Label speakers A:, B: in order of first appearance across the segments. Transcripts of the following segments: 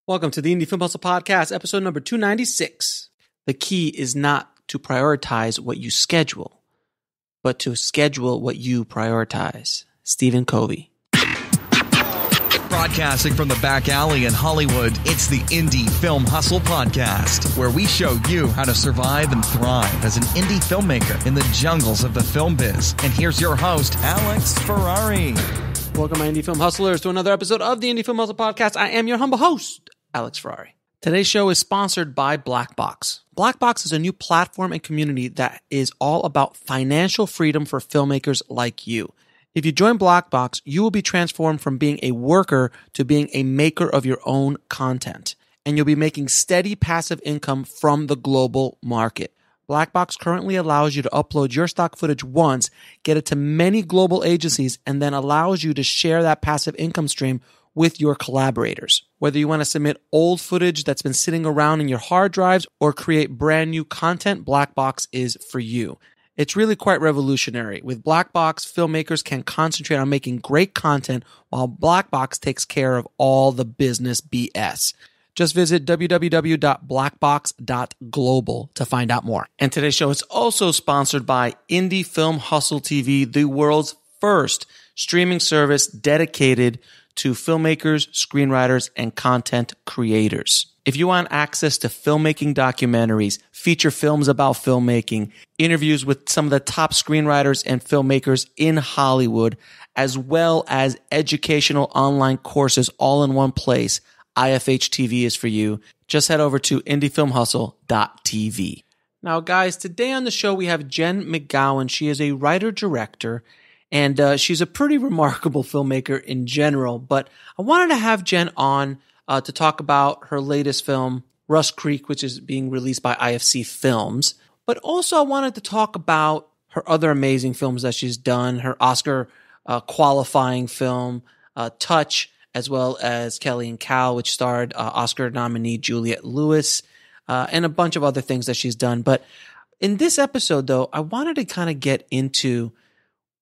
A: Welcome to the Indie Film Hustle Podcast, episode number 296. The key is not to prioritize what you schedule, but to schedule what you prioritize. Stephen Covey.
B: Broadcasting from the back alley in Hollywood, it's the Indie Film Hustle Podcast, where we show you how to survive and thrive as an indie filmmaker in the jungles of the film biz. And here's your host, Alex Ferrari.
A: Welcome, my Indie Film Hustlers, to another episode of the Indie Film Hustle Podcast. I am your humble host, Alex Ferrari. Today's show is sponsored by Blackbox. Blackbox is a new platform and community that is all about financial freedom for filmmakers like you. If you join Blackbox, you will be transformed from being a worker to being a maker of your own content. And you'll be making steady passive income from the global market. Blackbox currently allows you to upload your stock footage once, get it to many global agencies, and then allows you to share that passive income stream with your collaborators. Whether you want to submit old footage that's been sitting around in your hard drives or create brand new content, Blackbox is for you. It's really quite revolutionary. With Blackbox, filmmakers can concentrate on making great content while Blackbox takes care of all the business BS. Just visit www.blackbox.global to find out more. And today's show is also sponsored by Indie Film Hustle TV, the world's first streaming service dedicated to filmmakers, screenwriters, and content creators. If you want access to filmmaking documentaries, feature films about filmmaking, interviews with some of the top screenwriters and filmmakers in Hollywood, as well as educational online courses all in one place, IFH TV is for you. Just head over to indiefilmhustle.tv. Now, guys, today on the show we have Jen McGowan. She is a writer-director, and she's a pretty remarkable filmmaker in general. But I wanted to have Jen on to talk about her latest film, Rust Creek, which is being released by IFC Films. But also I wanted to talk about her other amazing films that she's done, her Oscar qualifying film, Tisch, as well as Kelly and Cal, which starred Oscar nominee Juliette Lewis, and a bunch of other things that she's done. But in this episode, though, I wanted to kind of get into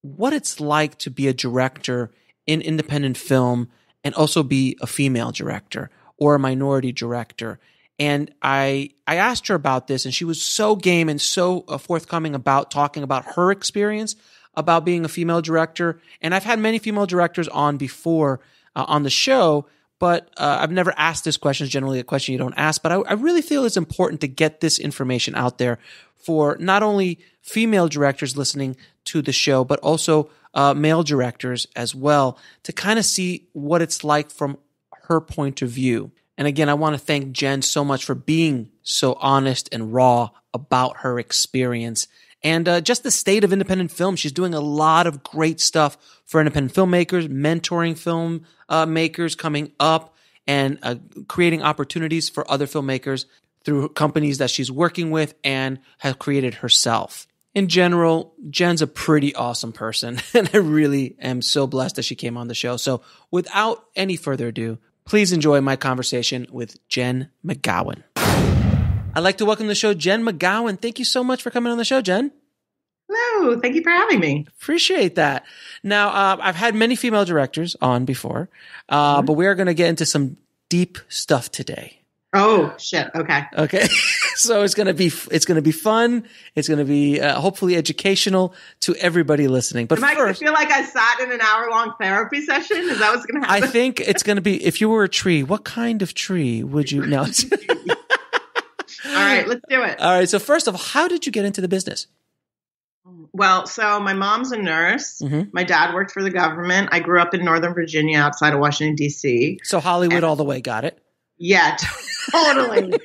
A: what it's like to be a director in independent film and also be a female director or a minority director. And I asked her about this, and she was so game and so forthcoming about talking about her experience about being a female director. And I've had many female directors on before on the show, but I've never asked this question. It's generally a question you don't ask, but I really feel it's important to get this information out there for not only female directors listening to the show, but also male directors as well, to kind of see what it's like from her point of view. And again, I want to thank Jen so much for being so honest and raw about her experience and just the state of independent film. She's doing a lot of great stuff for independent filmmakers, mentoring film makers coming up, and creating opportunities for other filmmakers through companies that she's working with and has created herself. In general, Jen's a pretty awesome person, and I really am so blessed that she came on the show. So without any further ado, please enjoy my conversation with Jen McGowan. I'd like to welcome to the show Jen McGowan. Thank you so much for coming on the show, Jen.
C: Hello. Thank you for having me.
A: Appreciate that. Now, I've had many female directors on before, but we are going to get into some deep stuff today.
C: Oh, shit. Okay.
A: Okay. So it's going to be fun. It's going to be hopefully educational to everybody listening. But
C: I feel like I sat in an hour-long therapy session. Is that what's going to happen?
A: I think it's going to be, if you were a tree, what kind of tree would you know?
C: All right, let's do it.
A: All right. So first of all, how did you get into the business?
C: Well, so my mom's a nurse.
A: Mm-hmm.
C: My dad worked for the government. I grew up in Northern Virginia outside of Washington, D.C.
A: So Hollywood all the way. Got it?
C: Yeah, totally.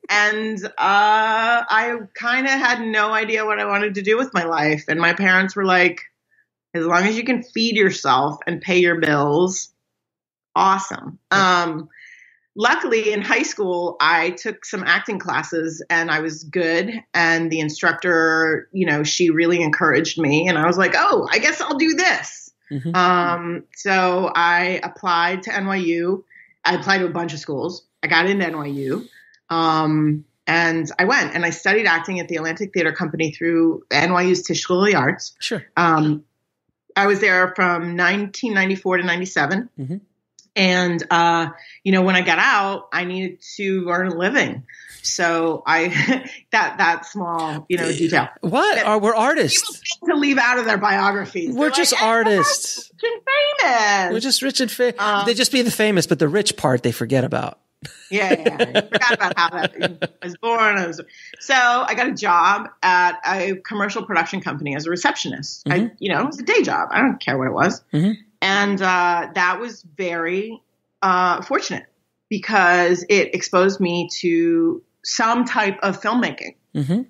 C: And I kind of had no idea what I wanted to do with my life. And my parents were like, as long as you can feed yourself and pay your bills, awesome. Luckily, in high school, I took some acting classes and I was good. And the instructor, she really encouraged me. And I was like, oh, I guess I'll do this. Mm-hmm. So I applied to NYU. I applied to a bunch of schools. I got into NYU. And I went and I studied acting at the Atlantic Theater Company through NYU's Tisch School of the Arts.
A: Sure.
C: I was there from 1994 to 97.
A: Mm-hmm.
C: And, when I got out, I needed to earn a living. So that small, detail.
A: We're artists.
C: People tend to leave out of their biographies.
A: We're just artists.
C: Rich and famous.
A: We're just rich and famous. They just be the famous, but the rich part they forget about.
C: Yeah. I forgot about how I was born. So I got a job at a commercial production company as a receptionist. Mm-hmm. It was a day job. I don't care what it was. Mm-hmm. And that was very fortunate because it exposed me to some type of filmmaking. Mm-hmm.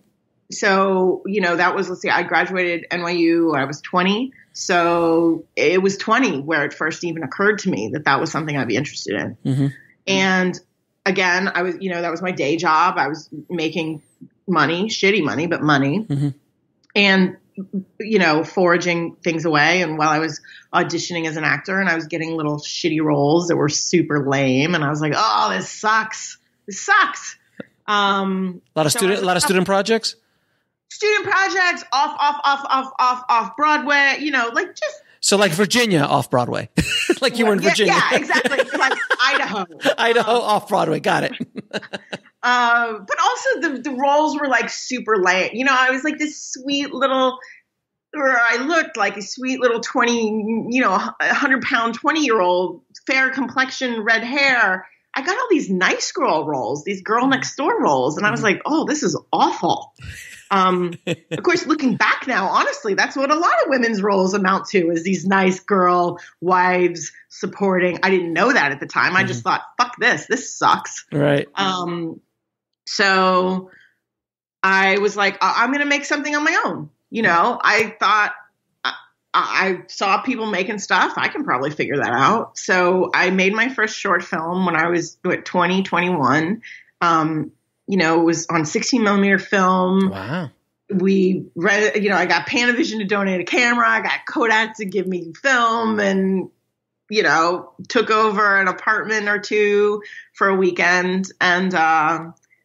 C: So, that was, let's see, I graduated NYU when I was 20. So it was 20 where it first even occurred to me that was something I'd be interested in. Mm-hmm. And again, I was, that was my day job. I was making money, shitty money, but money. Mm-hmm. And, foraging things away. And while I was auditioning as an actor and I was getting little shitty roles that were super lame. And I was like, oh, this sucks. This sucks.
A: A lot of student projects?
C: Student projects, off Broadway, just.
A: So like Virginia off Broadway, like you were in Virginia.
C: Yeah, exactly. Like Idaho.
A: Off Broadway. Got it.
C: But also the roles were like super lame. I was like this sweet little, or I looked like a sweet little 100-pound 20-year-old, fair complexion, red hair. I got all these nice girl roles, these girl next door roles. And I was like, oh, this is awful. Of course, looking back now, honestly, that's what a lot of women's roles amount to is these nice girl wives supporting. I didn't know that at the time. I just thought, fuck this sucks.
A: Right.
C: So I was like, I'm going to make something on my own. I thought I saw people making stuff. I can probably figure that out. So I made my first short film when I was 20, 21. It was on 16 millimeter film.
A: Wow.
C: I got Panavision to donate a camera. I got Kodak to give me film and, took over an apartment or two for a weekend. And,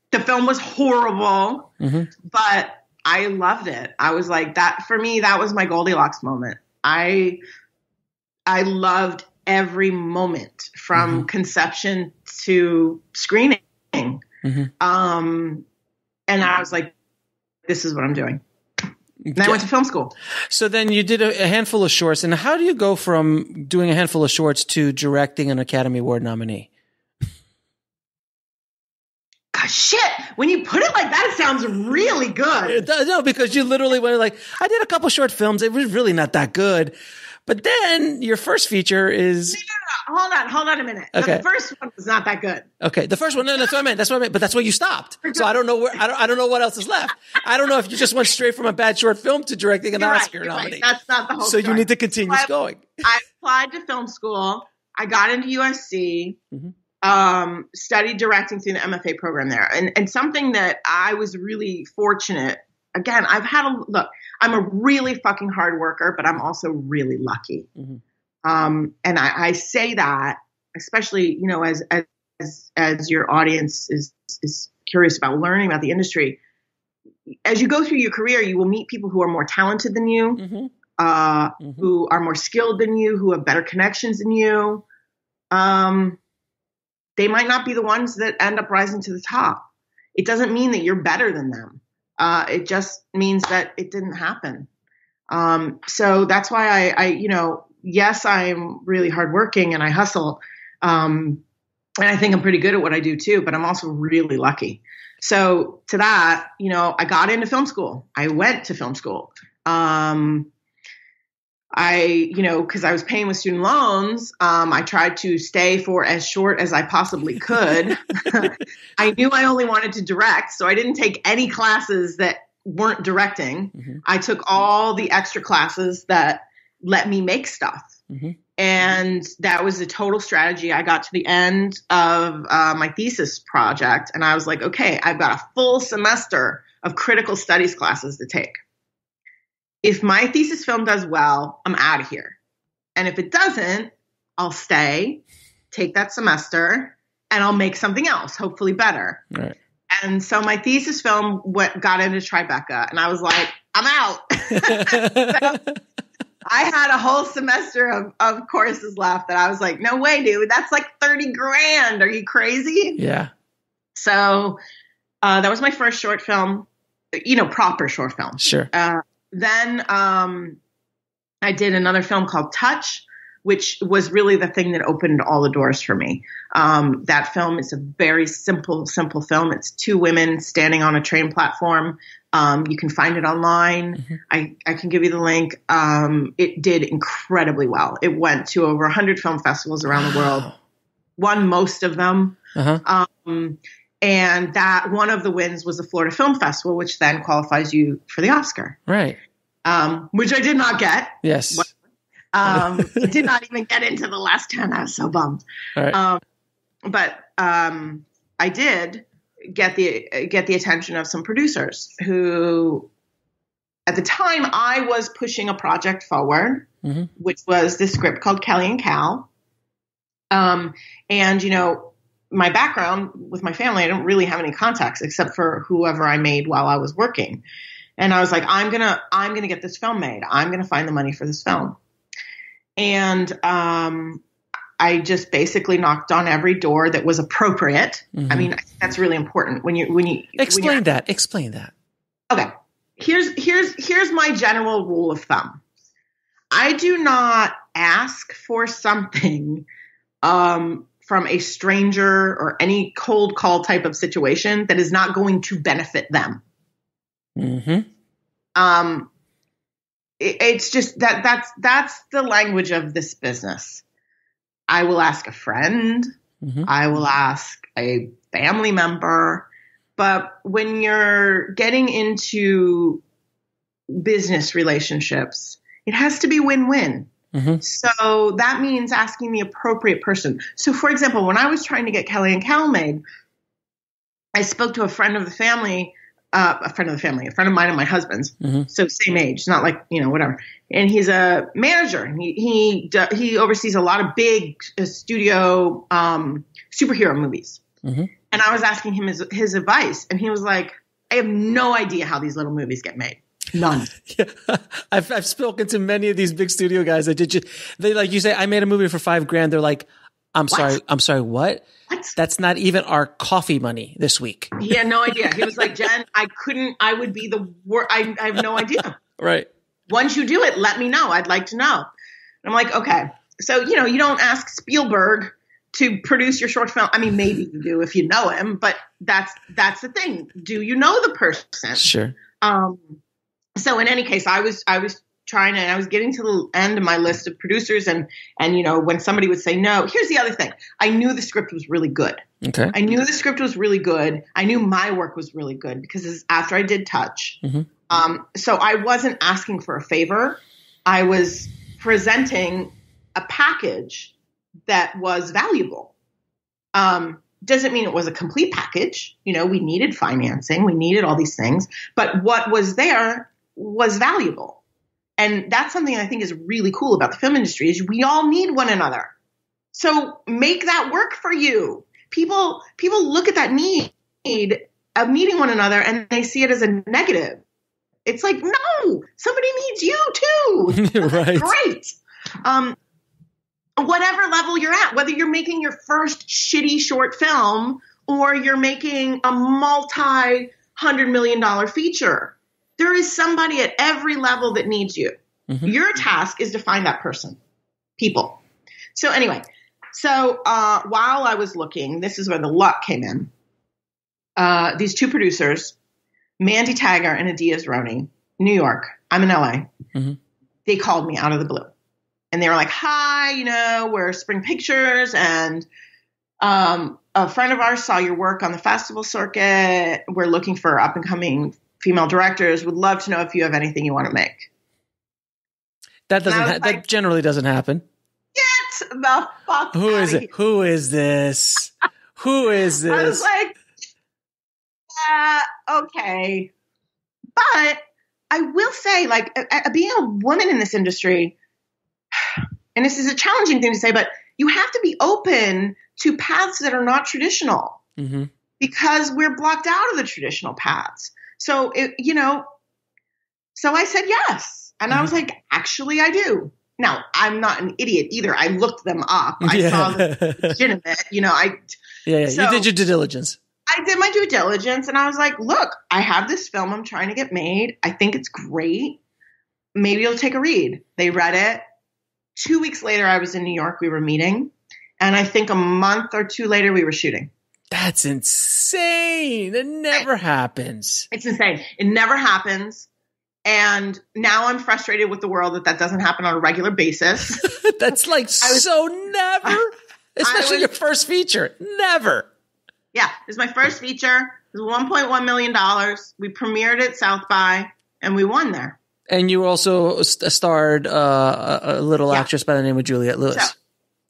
C: the film was horrible, but I loved it. I was like that for me, that was my Goldilocks moment. I loved every moment from conception to screening. And I was like, this is what I'm doing. And I went to film school.
A: So then you did a handful of shorts. And how do you go from doing a handful of shorts to directing an Academy Award nominee?
C: God, shit. When you put it like that, it sounds really good.
A: No, because you literally went like, I did a couple short films. It was really not that good. But then your first feature is...
C: No. Hold on a minute.
A: Okay.
C: The first one was not that good.
A: Okay. The first one, no, that's what I meant. But that's where you stopped. So I don't know I don't know what else is left. I don't know if you just went straight from a bad short film to directing an Oscar nominee.
C: Right. That's not the whole
A: So
C: story.
A: You need to continue going.
C: I applied to film school. I got into USC. Studied directing through the MFA program there. And something that I was really fortunate, again, I'm a really fucking hard worker, but I'm also really lucky. And I say that, especially, as your audience is curious about learning about the industry. As you go through your career, you will meet people who are more talented than you, who are more skilled than you, who have better connections than you. They might not be the ones that end up rising to the top. It doesn't mean that you're better than them. It just means that it didn't happen. So that's why yes, I'm really hardworking and I hustle. And I think I'm pretty good at what I do too, but I'm also really lucky. So to that, I got into film school. I went to film school. Because I was paying with student loans, I tried to stay for as short as I possibly could. I knew I only wanted to direct, so I didn't take any classes that weren't directing. I took all the extra classes that let me make stuff. And that was a total strategy. I got to the end of my thesis project, and I was like, okay, I've got a full semester of critical studies classes to take. If my thesis film does well, I'm out of here. And if it doesn't, I'll stay, take that semester, and I'll make something else, hopefully better.
A: Right.
C: And so my thesis film got into Tribeca, and I was like, I'm out. I had a whole semester of courses left that I was like, no way, dude, that's like 30 grand. Are you crazy?
A: Yeah.
C: So that was my first short film, proper short film.
A: Sure.
C: Then I did another film called Tisch, which was really the thing that opened all the doors for me. That film is a very simple film. It's two women standing on a train platform. You can find it online. Mm-hmm. I can give you the link. It did incredibly well. It went to over 100 film festivals around the world, won most of them. Uh-huh. And that one of the wins was the Florida Film Festival, which then qualifies you for the Oscar.
A: Right.
C: Which I did not get.
A: Yes.
C: Did not even get into the last 10. I was so bummed. Right. But I did get the attention of some producers who, at the time, I was pushing a project forward, mm-hmm. which was this script called Kelly and Cal. And my background with my family, I don't really have any contacts except for whoever I made while I was working. And I was like, I'm gonna get this film made. I'm gonna find the money for this film. And I just basically knocked on every door that was appropriate. Mm-hmm. I mean, I think that's really important when you
A: explain that. Okay.
C: Here's my general rule of thumb. I do not ask for something from a stranger or any cold call type of situation that is not going to benefit them. Mm-hmm. It's just that's the language of this business. I will ask a friend. Mm-hmm. I will ask a family member. But when you're getting into business relationships, it has to be win-win. Mm-hmm. So that means asking the appropriate person. So, for example, when I was trying to get Kelly and Cal made, I spoke to a friend of mine and my husband's. Mm-hmm. So same age, not like, whatever. And he's a manager. And he oversees a lot of big studio superhero movies. Mm-hmm. And I was asking him his advice, and he was like, I have no idea how these little movies get made. None.
A: Yeah. I've spoken to many of these big studio guys that they like, you say, I made a movie for $5,000. They're like, I'm sorry, what? That's not even our coffee money this week.
C: He had no idea. He was like, Jen, I would be I have no idea.
A: Right.
C: Once you do it, let me know. I'd like to know. And I'm like, okay. So, you don't ask Spielberg to produce your short film. I mean, maybe you do if you know him, but that's the thing. Do you know the person?
A: Sure.
C: So in any case, I was trying to, and I was getting to the end of my list of producers, and when somebody would say no, here's the other thing. I knew the script was really good.
A: Okay.
C: I knew the script was really good. I knew my work was really good because after I did Tisch. Mm-hmm. So I wasn't asking for a favor. I was presenting a package that was valuable. Doesn't mean it was a complete package. We needed financing. We needed all these things. But what was there was valuable. And that's something I think is really cool about the film industry is we all need one another. So make that work for you. People look at that need of needing one another and they see it as a negative. It's like, no, somebody needs you too.
A: Right.
C: Great. Whatever level you're at, whether you're making your first shitty short film or you're making a multi-$100 million feature, there is somebody at every level that needs you. Mm-hmm. Your task is to find that person, people. So anyway, while I was looking, this is where the luck came in. These two producers, Mandy Taggart and Adias Roney, New York. I'm in LA. Mm-hmm. They called me out of the blue. And they were like, hi, we're Spring Pictures, and a friend of ours saw your work on the festival circuit. We're looking for up-and-coming female directors. Would love to know if you have anything you want to make.
A: That generally doesn't happen.
C: Get the fuck
A: Who is it? Who is this? Who is this?
C: I was like, okay. But I will say, being a woman in this industry, and this is a challenging thing to say, but you have to be open to paths that are not traditional. Mm-hmm. Because we're blocked out of the traditional paths. So, so I said yes. And I was like, actually, I do. Now, I'm not an idiot either. I looked them up. I saw them legitimate. You know,
A: So you did your due diligence.
C: I did my due diligence, and I was like, look, I have this film I'm trying to get made. I think it's great. Maybe you'll take a read. They read it. 2 weeks later, I was in New York. We were meeting. And I think a month or two later, we were shooting.
A: That's insane. It never happens.
C: It's insane. It never happens. And now I'm frustrated with the world that doesn't happen on a regular basis.
A: That's like never. Especially your first feature. Never.
C: Yeah. It was my first feature. It was $1.1 million. We premiered at South by, and we won there.
A: And you also starred a little actress by the name of Juliette Lewis.
C: So,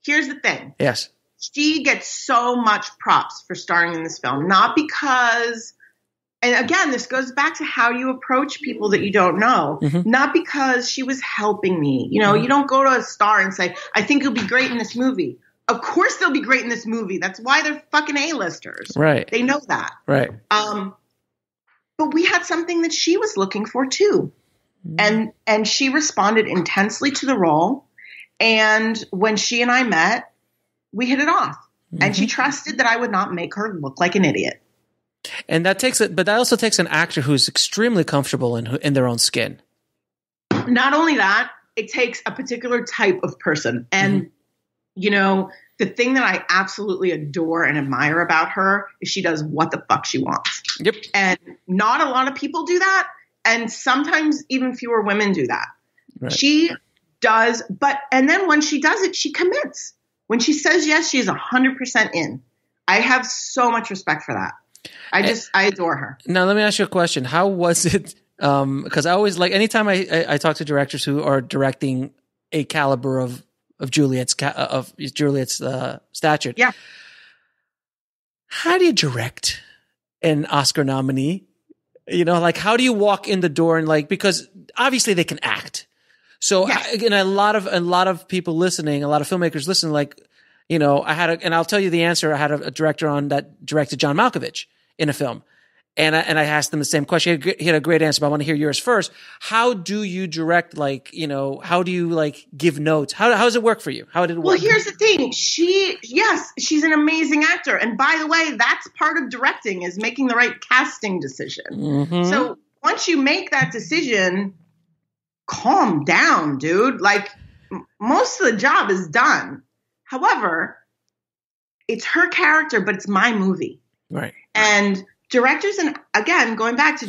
C: here's the thing.
A: Yes.
C: She gets so much props for starring in this film. Not because... And again, this goes back to how you approach people that you don't know. Mm-hmm. Not because she was helping me. You know, you don't go to a star and say, I think you'll be great in this movie. Of course they'll be great in this movie. That's why they're fucking A-listers.
A: Right.
C: They know that.
A: Right.
C: But we had something that she was looking for too. Mm-hmm. And she responded intensely to the role. And when she and I met, we hit it off. Mm-hmm. And she trusted that I would not make her look like an idiot.
A: And that also takes an actor who's extremely comfortable in their own skin.
C: Not only that, it takes a particular type of person. And, you know, the thing that I absolutely adore and admire about her is she does what the fuck she wants.
A: Yep.
C: And not a lot of people do that. And sometimes even fewer women do that. Right. She does. And then when she does it, she commits. When she says yes, she's 100% in. I have so much respect for that. I adore her. Now,
A: let me ask you a question. How was it? Because I always anytime I talk to directors who are directing a caliber of Juliette's stature.
C: Yeah.
A: How do you direct an Oscar nominee? You know, like how do you walk in the door and because obviously they can act. So and a lot of people listening, a lot of filmmakers listening, you know, and I'll tell you the answer. I had a director on that directed John Malkovich in a film. And I asked them the same question. He had a great answer, but I want to hear yours first. How do you direct, how do you give notes? How does it work for you? How did it work?
C: Well, here's the thing. She's an amazing actor. And by the way, that's part of directing is making the right casting decision. Mm-hmm. So once you make that decision, calm down, dude. Most of the job is done. However, it's her character, but it's my movie.
A: Right.
C: And directors and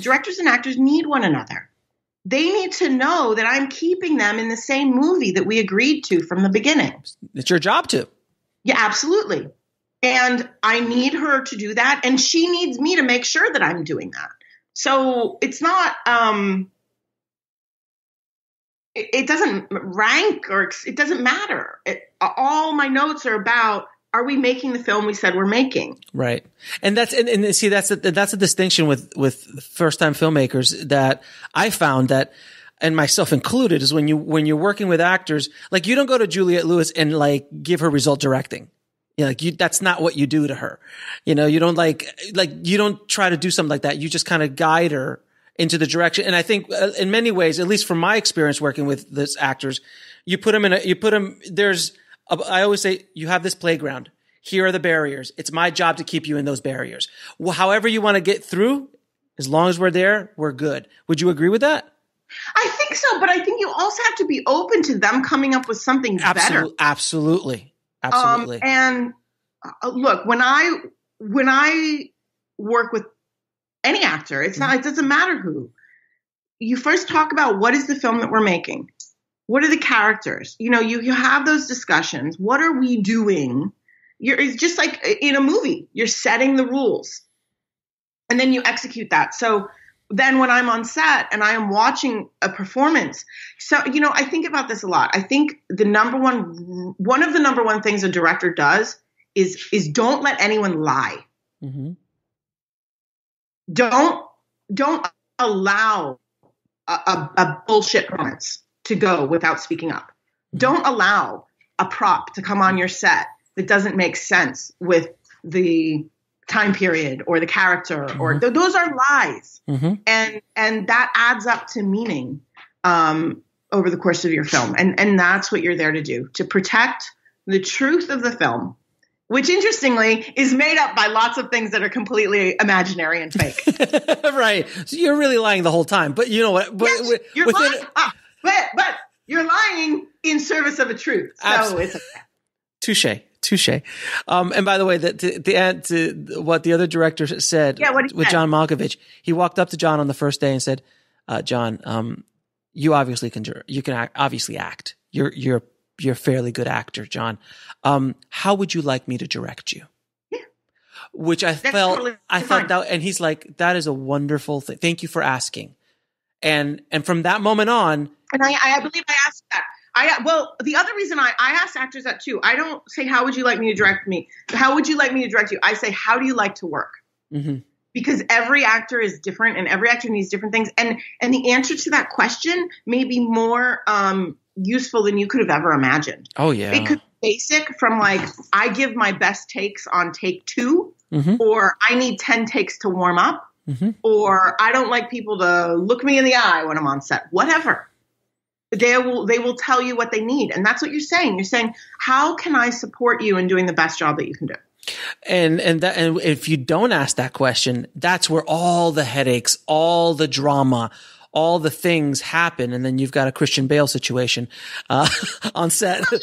C: directors and actors need one another. They need to know that I'm keeping them in the same movie that we agreed to from the beginning.
A: It's your job to.
C: Yeah, absolutely. And I need her to do that. And she needs me to make sure that I'm doing that. So it's not, it doesn't rank or it doesn't matter. All my notes are about, are we making the film we said we're making?
A: Right. And that's a distinction with first time filmmakers that I found that, and myself included, is when you're working with actors, you don't go to Juliette Lewis and give her result directing. That's not what you do to her. You know, you don't you don't try to do something like that. You just kind of guide her into the direction. And I think in many ways, at least from my experience working with these actors, I always say, you have this playground. Here are the barriers. It's my job to keep you in those barriers. Well, however you want to get through, as long as we're there, we're good. Would you agree with that?
C: I think so, but I think you also have to be open to them coming up with something better.
A: Absolutely.
C: And look, when I work with any actor, it doesn't matter who. You first talk about what is the film that we're making. What are the characters? You know, you have those discussions. What are we doing? It's just like in a movie. You're setting the rules. And then you execute that. So then when I'm on set and I am watching a performance, so, you know, I think about this a lot. I think one of the number one things a director does is don't let anyone lie. Mm-hmm. Don't allow a bullshit performance to go without speaking up. Don't allow a prop to come on your set that doesn't make sense with the time period or the character, mm-hmm. or those are lies. Mm-hmm. And that adds up to meaning. over the course of your film. And that's what you're there to do, to protect the truth of the film, which interestingly is made up by lots of things that are completely imaginary and fake.
A: Right. So you're really lying the whole time. But you know what?
C: Yes, you're lying. But you're lying in service of a truth. So it's okay.
A: Touche. And by the way, to what the other director said with John Malkovich, he walked up to John on the first day and said, John, you obviously can obviously act. You're a fairly good actor, John. How would you like me to direct you?
C: Yeah.
A: Which I thought that, and he's like, that is a wonderful thing. Thank you for asking. And from that moment on,
C: and I believe I asked that. Well, the other reason I ask actors that too. I don't say, how would you like me to direct me? How would you like me to direct you? I say, how do you like to work? Mm-hmm. Because every actor is different and every actor needs different things. And the answer to that question may be more useful than you could have ever imagined.
A: Oh, yeah.
C: It could be basic from like, I give my best takes on take 2, or I need 10 takes to warm up, or I don't like people to look me in the eye when I'm on set, whatever. They will tell you what they need. And that's what you're saying. You're saying, how can I support you in doing the best job that you can do?
A: And if you don't ask that question, that's where all the headaches, all the drama, all the things happen. And then you've got a Christian Bale situation on set.
C: What's a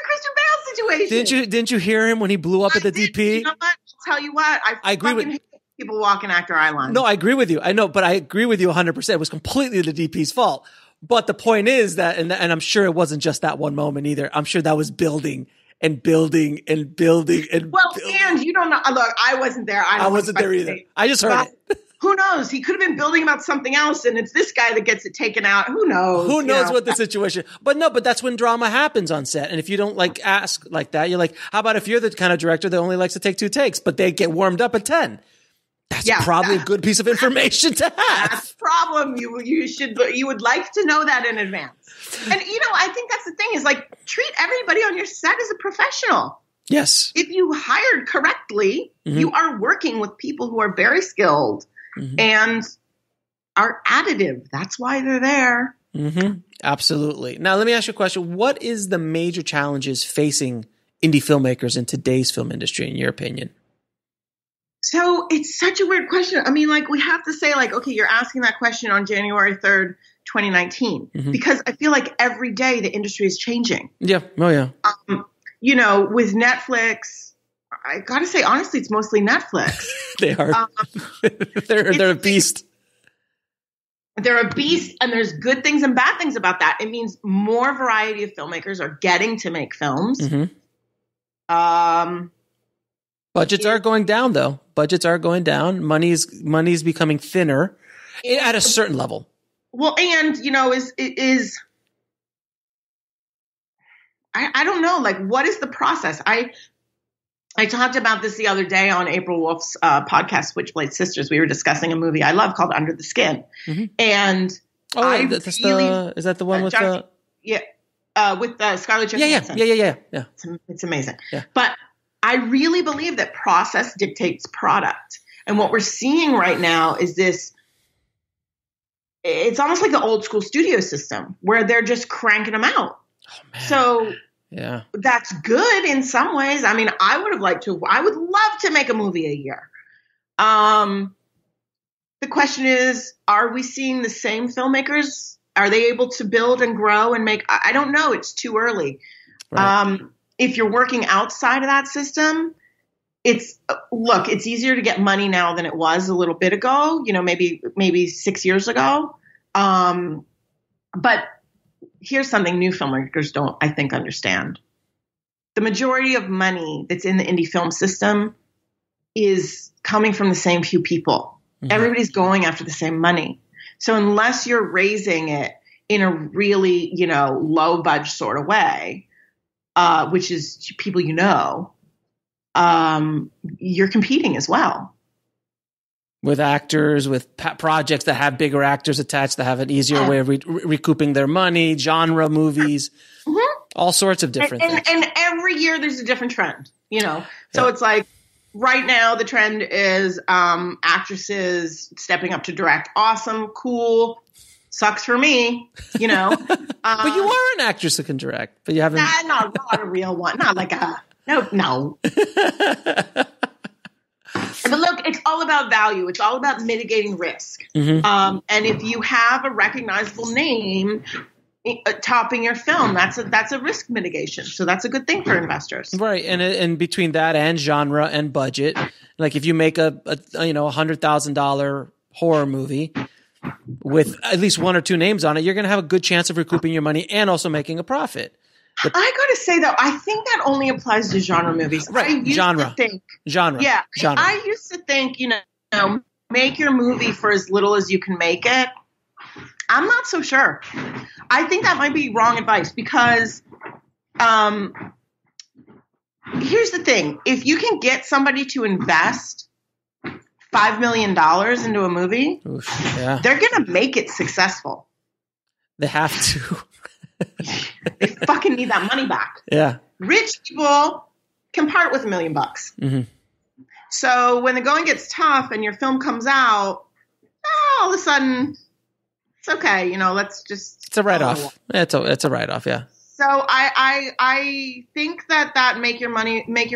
C: Christian Bale situation?
A: Didn't you hear him when he blew up at the DP?
C: You know what? I'll tell you what. I agree with people walking actor eye line.
A: No, I agree with you. I know, but I agree with you 100%. It was completely the DP's fault. But the point is that, and I'm sure it wasn't just that one moment either. I'm sure that was building and building and building and building.
C: And you don't know. Look, I wasn't there. I
A: wasn't there either. I just heard it.
C: Who knows? He could have been building about something else, and it's this guy that gets it taken out. Who knows?
A: Who knows what the situation? But that's when drama happens on set. And if you don't like ask like that, you're like, how about if you're the kind of director that only likes to take 2 takes, but they get warmed up at 10? That's probably a good piece of information to have.
C: That's the problem. You would like to know that in advance. And I think that's the thing is like treat everybody on your set as a professional.
A: Yes.
C: If you hired correctly, you are working with people who are very skilled and are additive. That's why they're there.
A: Absolutely. Now, let me ask you a question. What is the major challenges facing indie filmmakers in today's film industry, in your opinion?
C: So it's such a weird question. I mean, like we have to say like, okay, you're asking that question on January 3rd, 2019, because I feel like every day the industry is changing.
A: Yeah. Oh, yeah.
C: With Netflix, I got to say, honestly, it's mostly Netflix.
A: They are. They're a beast.
C: They're a beast, and there's good things and bad things about that. It means more variety of filmmakers are getting to make films.
A: Budgets are going down, though. Budgets are going down. Money's becoming thinner at a certain level.
C: Well, and I don't know. Like, what is the process? I talked about this the other day on April Wolf's podcast, Switchblade Sisters. We were discussing a movie I love called Under the Skin, and
A: is that the one with
C: with Scarlett Johansson?
A: Yeah.
C: It's amazing.
A: Yeah.
C: But I really believe that process dictates product. And what we're seeing right now is this, it's almost like the old school studio system where they're just cranking them out.
A: Oh, man.
C: So
A: yeah,
C: that's good in some ways. I mean, I would love to make a movie a year. The question is, are we seeing the same filmmakers? Are they able to build and grow and make? I don't know. It's too early. Right. If you're working outside of that system, it's easier to get money now than it was a little bit ago, maybe 6 years ago. But here's something new filmmakers don't, I think, understand. The majority of money that's in the indie film system is coming from the same few people. Everybody's going after the same money. So unless you're raising it in a really, low budget sort of way, which is people you're competing as well.
A: With actors, with projects that have bigger actors attached, that have an easier way of recouping their money, genre movies, all sorts of different things.
C: And every year there's a different trend, So it's like right now the trend is actresses stepping up to direct. Awesome, cool. Sucks for me, But
A: you are an actress who can direct, but you haven't.
C: Not a real one. Not like no. But look, it's all about value. It's all about mitigating risk. And if you have a recognizable name topping your film, that's a risk mitigation. So that's a good thing for investors.
A: Right. And between that and genre and budget, like if you make a $100,000 horror movie with at least one or two names on it, you're going to have a good chance of recouping your money and also making a profit.
C: I got to say, though, I think that only applies to genre movies.
A: Right. Genre.
C: Yeah.
A: Genre.
C: I used to think, make your movie for as little as you can make it. I'm not so sure. I think that might be wrong advice because here's the thing. If you can get somebody to invest $5 million into a movie, they're going to make it successful.
A: They have to.
C: They fucking need that money back.
A: Yeah.
C: Rich people can part with $1 million. So when the going gets tough and your film comes out, all of a sudden, it's okay. Let's just.
A: It's a write-off. It's a write-off. Yeah.
C: So I think that make your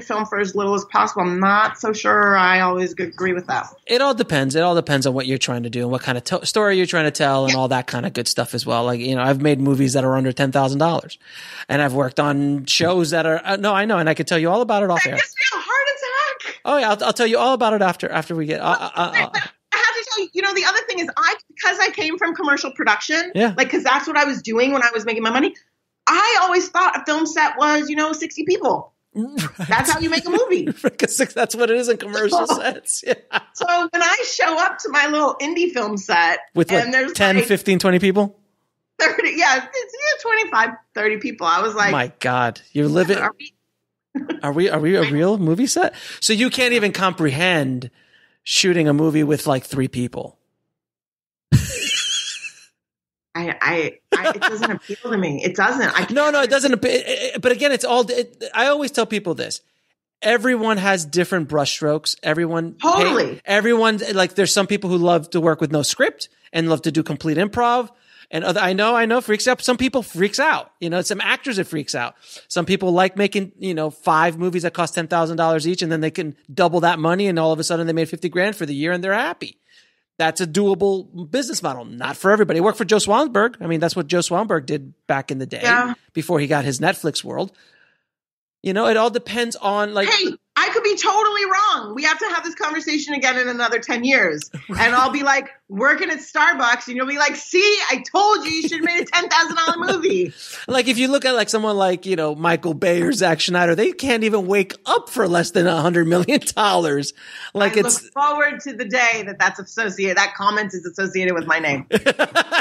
C: film for as little as possible. I'm not so sure I always agree with that.
A: It all depends. It all depends on what you're trying to do and what kind of story you're trying to tell and all that kind of good stuff as well. Like, I've made movies that are under $10,000 and I've worked on shows that are, no, I know. And I could tell you all about it off air.
C: That gives me a heart attack.
A: Oh yeah. I'll tell you all about it after we get,
C: But I have to tell you, the other thing is because I came from commercial production, cause that's what I was doing when I was making my money. I always thought a film set was, 60 people. Right. That's how you make a movie.
A: Because that's what it is in commercial sets. Yeah.
C: So when I show up to my little indie film set
A: with there's 10, 15, 20 people?
C: 30, it's 25, 30 people. I was like,
A: my God, you're living. Are we a real movie set? So you can't even comprehend shooting a movie with like 3 people.
C: It doesn't appeal to me. It doesn't.
A: No, it doesn't. But again, it's all. I always tell people this. Everyone has different brushstrokes. Everyone, like there's some people who love to work with no script and love to do complete improv. And I know freaks out. Some people freaks out. Some actors it freaks out. Some people like making 5 movies that cost $10,000 each, and then they can double that money, and all of a sudden they made $50,000 for the year, and they're happy. That's a doable business model. Not for everybody. It worked for Joe Swanberg. I mean, that's what Joe Swanberg did back in the day before he got his Netflix world. It all depends on like.
C: Hey, I could be totally wrong. We have to have this conversation again in another 10 years. And I'll be like working at Starbucks and you'll be like, see, I told you should have made a $10,000 movie.
A: Like if you look at like someone like, Michael Bay or Zack Snyder, they can't even wake up for less than $100 million. Like
C: I look forward to the day that comment is associated with my name.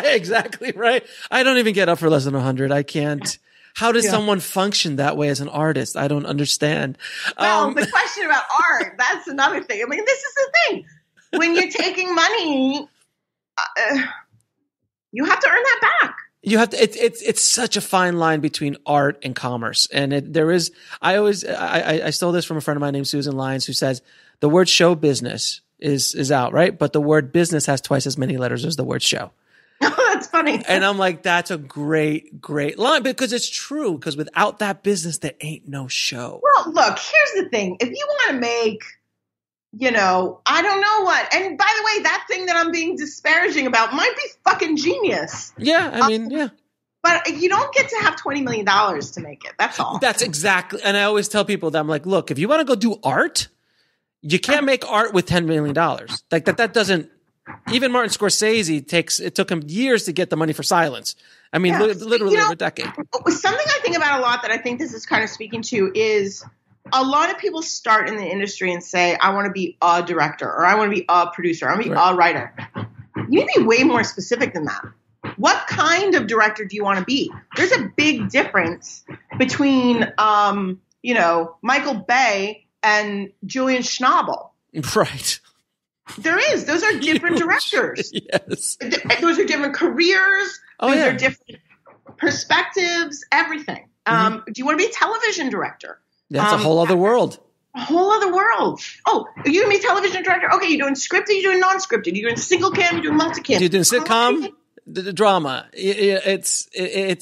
A: Exactly right. I don't even get up for less than 100. I can't. How does someone function that way as an artist? I don't understand.
C: Well, the question about art, that's another thing. I mean, this is the thing. When you're taking money, you have to earn that back.
A: You have to, it's such a fine line between art and commerce. And I stole this from a friend of mine named Susan Lyons, who says the word show business is out, right? But the word business has twice as many letters as the word show.
C: Oh, that's funny.
A: And I'm like, that's a great line because it's true. Because without that business, there ain't no show.
C: Well, look, here's the thing. If you want to make, I don't know what. And by the way, that thing that I'm being disparaging about might be fucking genius.
A: Yeah, I mean, yeah.
C: But you don't get to have $20 million to make it. That's all.
A: That's exactly. And I always tell people that I'm like, look, if you want to go do art, you can't make art with $10 million. Like that doesn't. Even Martin Scorsese it took him years to get the money for Silence. I mean, literally over a decade.
C: Something I think about a lot that I think this is kind of speaking to is a lot of people start in the industry and say, I want to be a director or I want to be a producer. I want to be a writer. You need to be way more specific than that. What kind of director do you want to be? There's a big difference between, Michael Bay and Julian Schnabel.
A: Right.
C: There is. Those are different directors.
A: Yes. Those
C: are different careers. Those are different perspectives, everything. Do you want to be a television director?
A: That's a whole other world.
C: A whole other world. Oh, are you going to be a television director? Okay, you're doing scripted, you're doing non-scripted. You're doing single cam, you're doing multi-cam.
A: You're doing sitcom? the drama. It's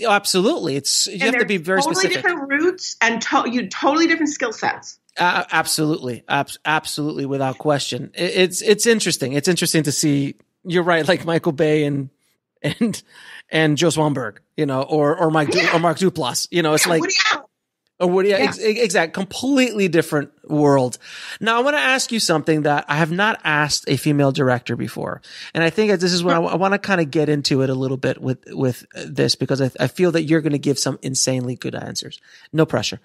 A: absolutely. You have to be very
C: totally
A: specific.
C: Different roots and totally different skill sets.
A: Absolutely, absolutely, without question. It's interesting. It's interesting to see. You're right, like Michael Bay and Joe Swanberg, or Mark Duplass. It's like. Exactly. Completely different world. Now I want to ask you something that I have not asked a female director before. And I think this is when I want to kind of get into it a little bit with this, because I feel that you're going to give some insanely good answers. No pressure.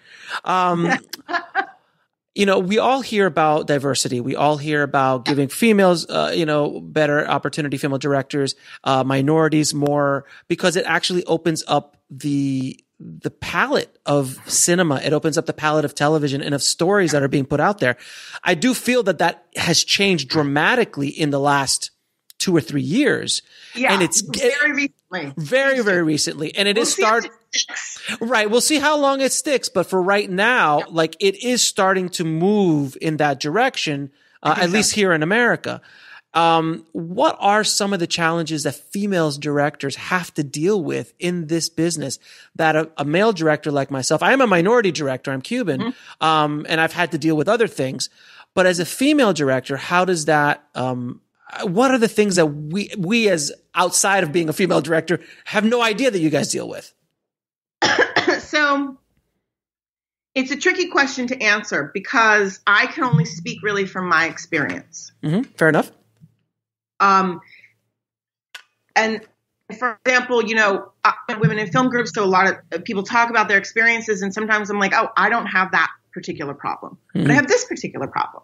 A: We all hear about diversity. We all hear about giving females, better opportunity, female directors, minorities more, because it actually opens up the palette of cinema. It opens up the palette of television and of stories that are being put out there. I do feel that has changed dramatically in the last 2 or 3 years.
C: Yeah.
A: And it's
C: very recently.
A: Very, very recently. And it is starting. Right. We'll see how long it sticks. But for right now, like, it is starting to move in that direction, at least here in America. What are some of the challenges that females directors have to deal with in this business that a male director like myself, I am a minority director, I'm Cuban, and I've had to deal with other things, but as a female director, how does that, what are the things that we as outside of being a female director have no idea that you guys deal with?
C: So it's a tricky question to answer because I can only speak really from my experience.
A: Mm-hmm. Fair enough.
C: And for example, women in film groups, so a lot of people talk about their experiences, and sometimes I'm like, oh, I don't have that particular problem, but I have this particular problem.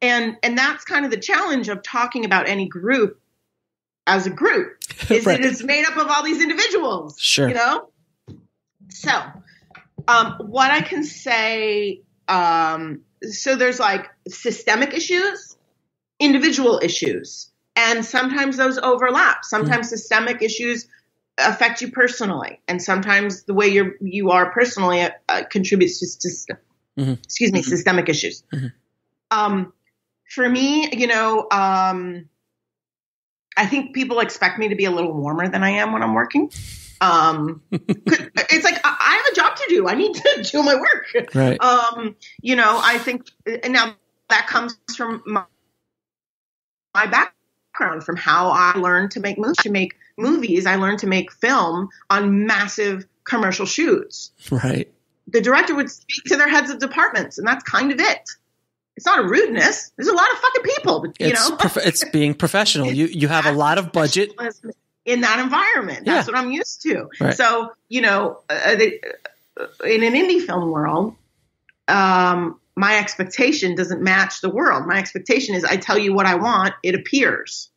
C: And that's kind of the challenge of talking about any group as a group, is
A: right.
C: That it's made up of all these individuals,
A: sure.
C: So, what I can say, so there's like systemic issues, individual issues, and sometimes those overlap. Sometimes systemic issues affect you personally, and sometimes the way you are personally contributes to systemic issues. For me, I think people expect me to be a little warmer than I am when I'm working. It's like I have a job to do. I need to do my work.
A: Right.
C: I think now that comes from my background, from how I learned to make movies. I learned to make film on massive commercial shoots.
A: Right.
C: The director would speak to their heads of departments, and that's kind of it. It's not a rudeness. There's a lot of fucking people,
A: it's being professional. You have a lot of budget
C: in that environment. That's what I'm used to.
A: Right.
C: So, in an indie film world, my expectation doesn't match the world. My expectation is I tell you what I want, it appears.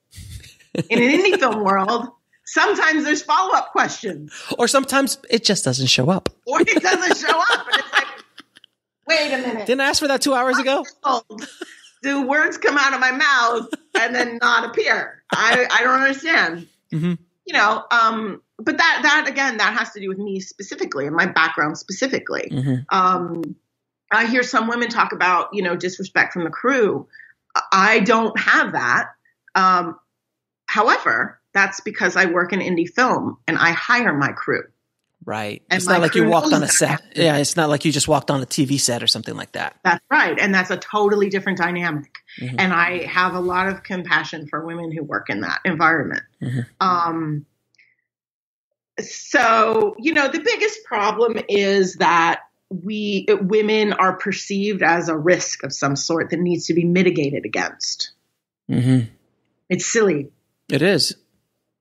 C: In an indie film world, sometimes there's follow-up questions.
A: Or sometimes it just doesn't show up.
C: Or it doesn't show up. And it's like, wait a minute.
A: Didn't I ask for that 2 hours ago?
C: Do words come out of my mouth and then not appear? I don't understand. Mm-hmm. But that again, that has to do with me specifically and my background specifically. Mm-hmm. I hear some women talk about, disrespect from the crew. I don't have that. However, that's because I work in indie film and I hire my crew.
A: Right. And it's not like you walked on a set. Yeah. It's not like you just walked on a TV set or something like that.
C: That's right. And that's a totally different dynamic. Mm-hmm. And I have a lot of compassion for women who work in that environment. Mm-hmm. So, the biggest problem is that women are perceived as a risk of some sort that needs to be mitigated against. Mm-hmm. It's silly.
A: It is.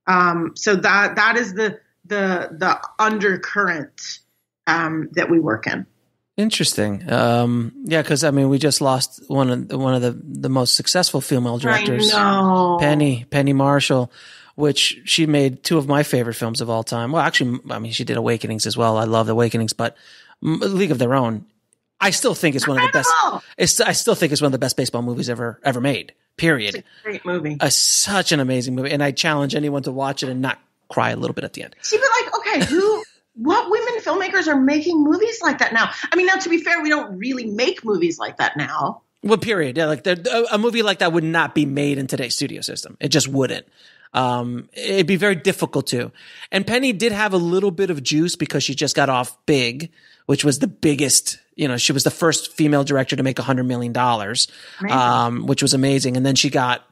C: So that is the undercurrent that we work in. Interesting.
A: Because we just lost one of the most successful female directors.
C: I know.
A: Penny Marshall, which she made two of my favorite films of all time. Well, actually, she did Awakenings as well. I loved Awakenings, but League of Their Own, I still think it's one of the best. I still think it's one of the best baseball movies ever made. Period.
C: It's a great movie.
A: Such an amazing movie, and I challenge anyone to watch it and not cry a little bit at the end.
C: See, but okay, what women filmmakers are making movies like that now? Now, to be fair, we don't really make movies like that now.
A: Well, period. Yeah, like a movie like that would not be made in today's studio system. It just wouldn't. It'd be very difficult to. And Penny did have a little bit of juice because she just got off Big, which was the biggest, she was the first female director to make $100 million, which was amazing. And then she got,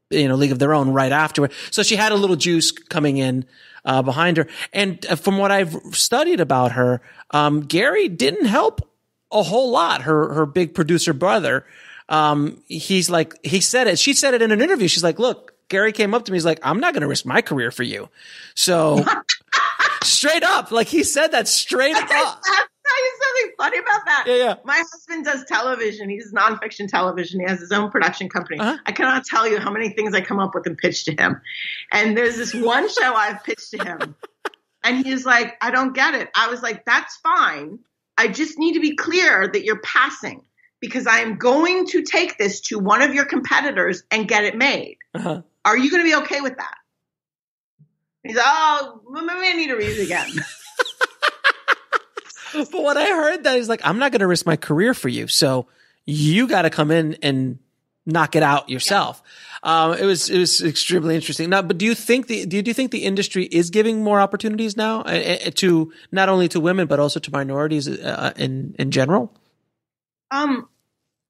A: League of Their Own right afterward. So she had a little juice coming in, behind her. And from what I've studied about her, Gary didn't help a whole lot. Her big producer brother, she said it in an interview. She's like, look, Gary came up to me. He's like, I'm not going to risk my career for you. So straight up, like he said that straight up.
C: I'll tell you something funny about that.
A: Yeah.
C: My husband does television. He does nonfiction television. He has his own production company.
A: Uh-huh.
C: I cannot tell you how many things I come up with and pitch to him. And there's this one show I've pitched to him. And he's like, I don't get it. I was like, that's fine. I just need to be clear that you're passing because I am going to take this to one of your competitors and get it made.
A: Uh-huh.
C: Are you going to be okay with that? He's well, maybe I need to read it again.
A: But when I heard that, he's like, I'm not going to risk my career for you. So you got to come in and knock it out yourself. Yeah. It was extremely interesting. Now, but do you think the industry is giving more opportunities now to not only to women, but also to minorities in general?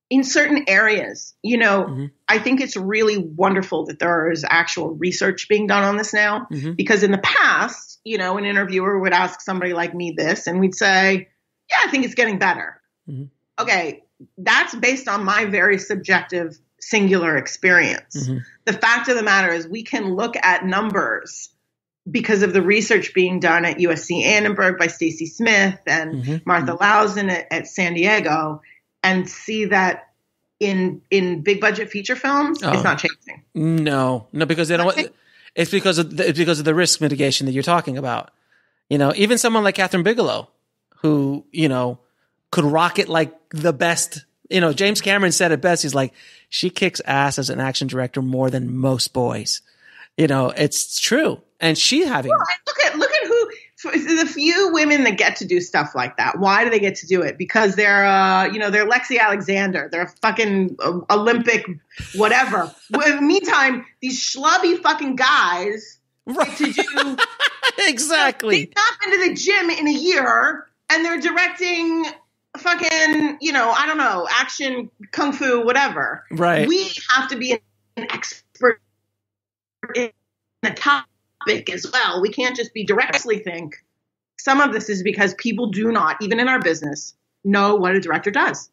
C: In certain areas,
A: mm-hmm.
C: I think it's really wonderful that there is actual research being done on this now,
A: mm-hmm. because
C: in the past, an interviewer would ask somebody like me this and we'd say, yeah, I think it's getting better.
A: Mm-hmm.
C: Okay. That's based on my very subjective singular experience.
A: Mm-hmm.
C: The fact of the matter is we can look at numbers because of the research being done at USC Annenberg by Stacy Smith and
A: mm-hmm.
C: Martha Lausen at San Diego and see that in big budget feature films, it's not changing.
A: No, because they don't. It's because of the risk mitigation that you're talking about. Even someone like Kathryn Bigelow, who could rock it like the best. James Cameron said it best. He's like, she kicks ass as an action director more than most boys. It's true, and she having
C: look at who. The few women that get to do stuff like that, why do they get to do it? Because they're Lexi Alexander. They're a fucking Olympic whatever. In the meantime, these schlubby fucking guys get to do
A: exactly.
C: They've not been to the gym in a year, and they're directing fucking, I don't know, action, kung fu, whatever.
A: Right.
C: We have to be an expert in the topic as well. We can't just be directly think. Some of this is because people do not, even in our business, know what a director does.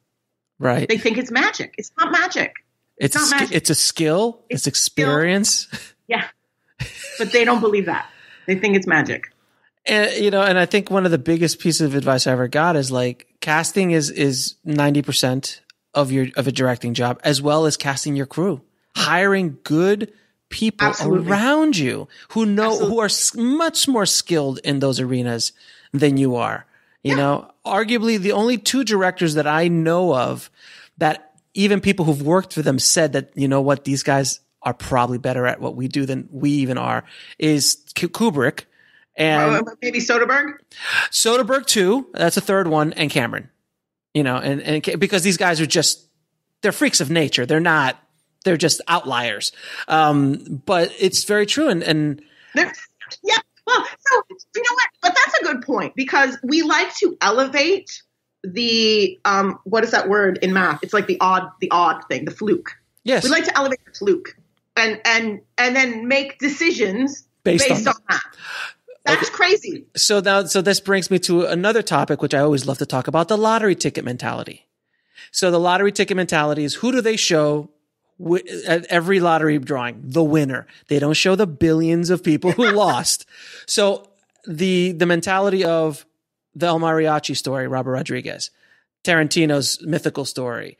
A: Right.
C: They think it's magic. It's not magic.
A: It's not magic. It's a skill. It's experience.
C: Skill. Yeah. But they don't believe that. They think it's magic.
A: And, and I think one of the biggest pieces of advice I ever got is like casting is 90% of a directing job, as well as casting your crew, hiring good people
C: Absolutely.
A: Around you who know,
C: Absolutely.
A: who are much more skilled in those arenas than you are. Arguably the only two directors that I know of that even people who've worked for them said that, these guys are probably better at what we do than we even are is Kubrick and
C: maybe Soderbergh
A: too. That's a third one, and Cameron, and because these guys are they're freaks of nature. They're just outliers. But it's very true. And
C: yeah, well, so you know what? But that's a good point because we like to elevate the, what is that word in math? It's like the odd thing, the fluke.
A: Yes.
C: We like to elevate the fluke and then make decisions based on that. That's crazy.
A: So this brings me to another topic, which I always love to talk about, the lottery ticket mentality. So the lottery ticket mentality is, who do they show at every lottery drawing? The winner. They don't show the billions of people who lost. So the mentality of the El Mariachi story, Robert Rodriguez, Tarantino's mythical story,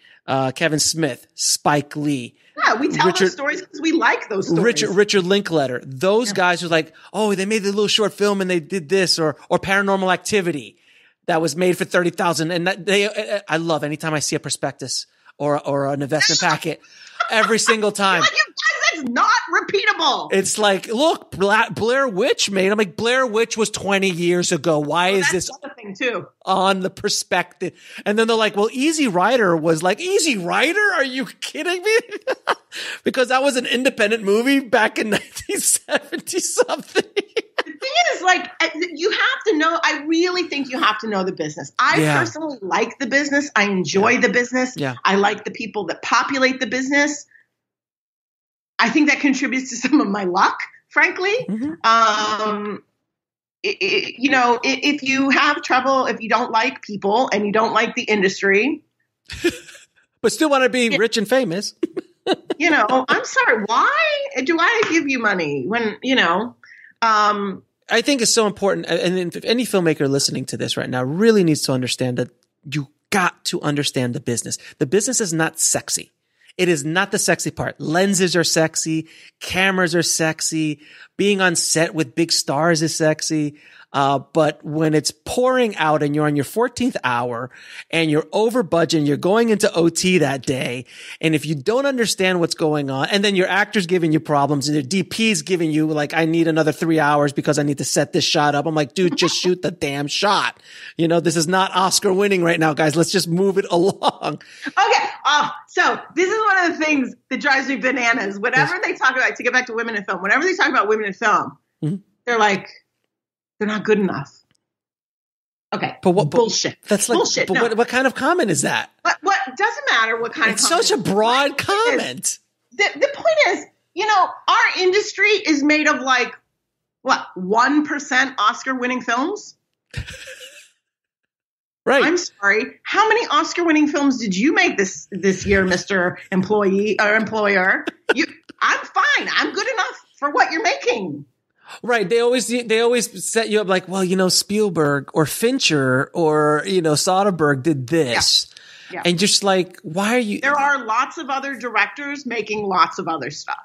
A: Kevin Smith, Spike Lee.
C: Yeah, we tell those stories because we like those stories.
A: Richard Linklater. Those guys who like, oh, they made the little short film and they did this, or Paranormal Activity that was made for $30,000. And I love anytime I see a prospectus or an investment packet. Every single time.
C: Like, you guys, that's not repeatable.
A: It's like, look, Blair Witch made. I'm like, Blair Witch was 20 years ago. Why is this?
C: That's the other thing in too.
A: On the perspective. And then they're like, well, Easy Rider was like, Easy Rider? Are you kidding me? Because that was an independent movie back in 1970 something.
C: The thing is, like, you have to know, I really think you have to know the business. I personally like the business. I enjoy the business. Yeah. I like the people that populate the business. I think that contributes to some of my luck, frankly. Mm-hmm. You know, if you have trouble, if you don't like people and you don't like the industry.
A: But still want to be rich and famous.
C: You know, I'm sorry. Why do I give you money when, you know?
A: I think it's so important. And if any filmmaker listening to this right now really needs to understand that you got to understand the business. The business is not sexy. It is not the sexy part. Lenses are sexy. Cameras are sexy. Being on set with big stars is sexy. But when it's pouring out and you're on your 14th hour and you're over budget and you're going into OT that day, and if you don't understand what's going on, and then your actor's giving you problems and your DP's giving you like, I need another 3 hours because I need to set this shot up. I'm like, dude, just shoot the damn shot. You know, this is not Oscar winning right now, guys. Let's just move it along.
C: Okay. So this is one of the things that drives me bananas. Whenever they talk about, to get back to women in film, whenever they talk about women in film, they're like, they're not good enough. Okay.
A: But what
C: bullshit?
A: That's like bullshit. But no. what kind of comment is that?
C: But what doesn't matter what kind of comment.
A: It's such a broad comment.
C: The point is, you know, our industry is made of like, what, 1% Oscar winning films?
A: Right.
C: I'm sorry. How many Oscar winning films did you make this year, Mr. Employee or employer? I'm fine. I'm good enough for what you're making.
A: Right. They always set you up like, well, you know, Spielberg or Fincher or, you know, Soderbergh did this. Yeah. And just like, why are you?
C: There are lots of other directors making lots of other stuff.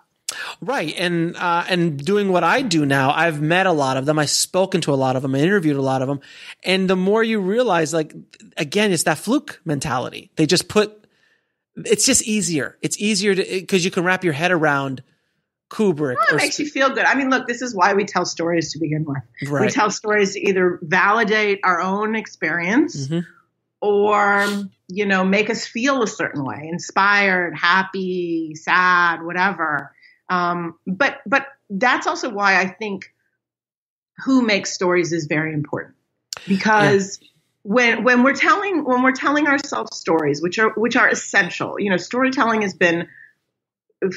A: Right. And doing what I do now, I've met a lot of them. I've spoken to a lot of them. I interviewed a lot of them. And the more you realize, like, again, it's that fluke mentality. They just it's just easier. It's easier because you can wrap your head around Kubrick.
C: It makes you feel good. I mean, look, this is why we tell stories to begin with. Right. We tell stories to either validate our own experience or, you know, make us feel a certain way, inspired, happy, sad, whatever. But that's also why I think who makes stories is very important, because when we're telling ourselves stories, which are essential, you know, storytelling has been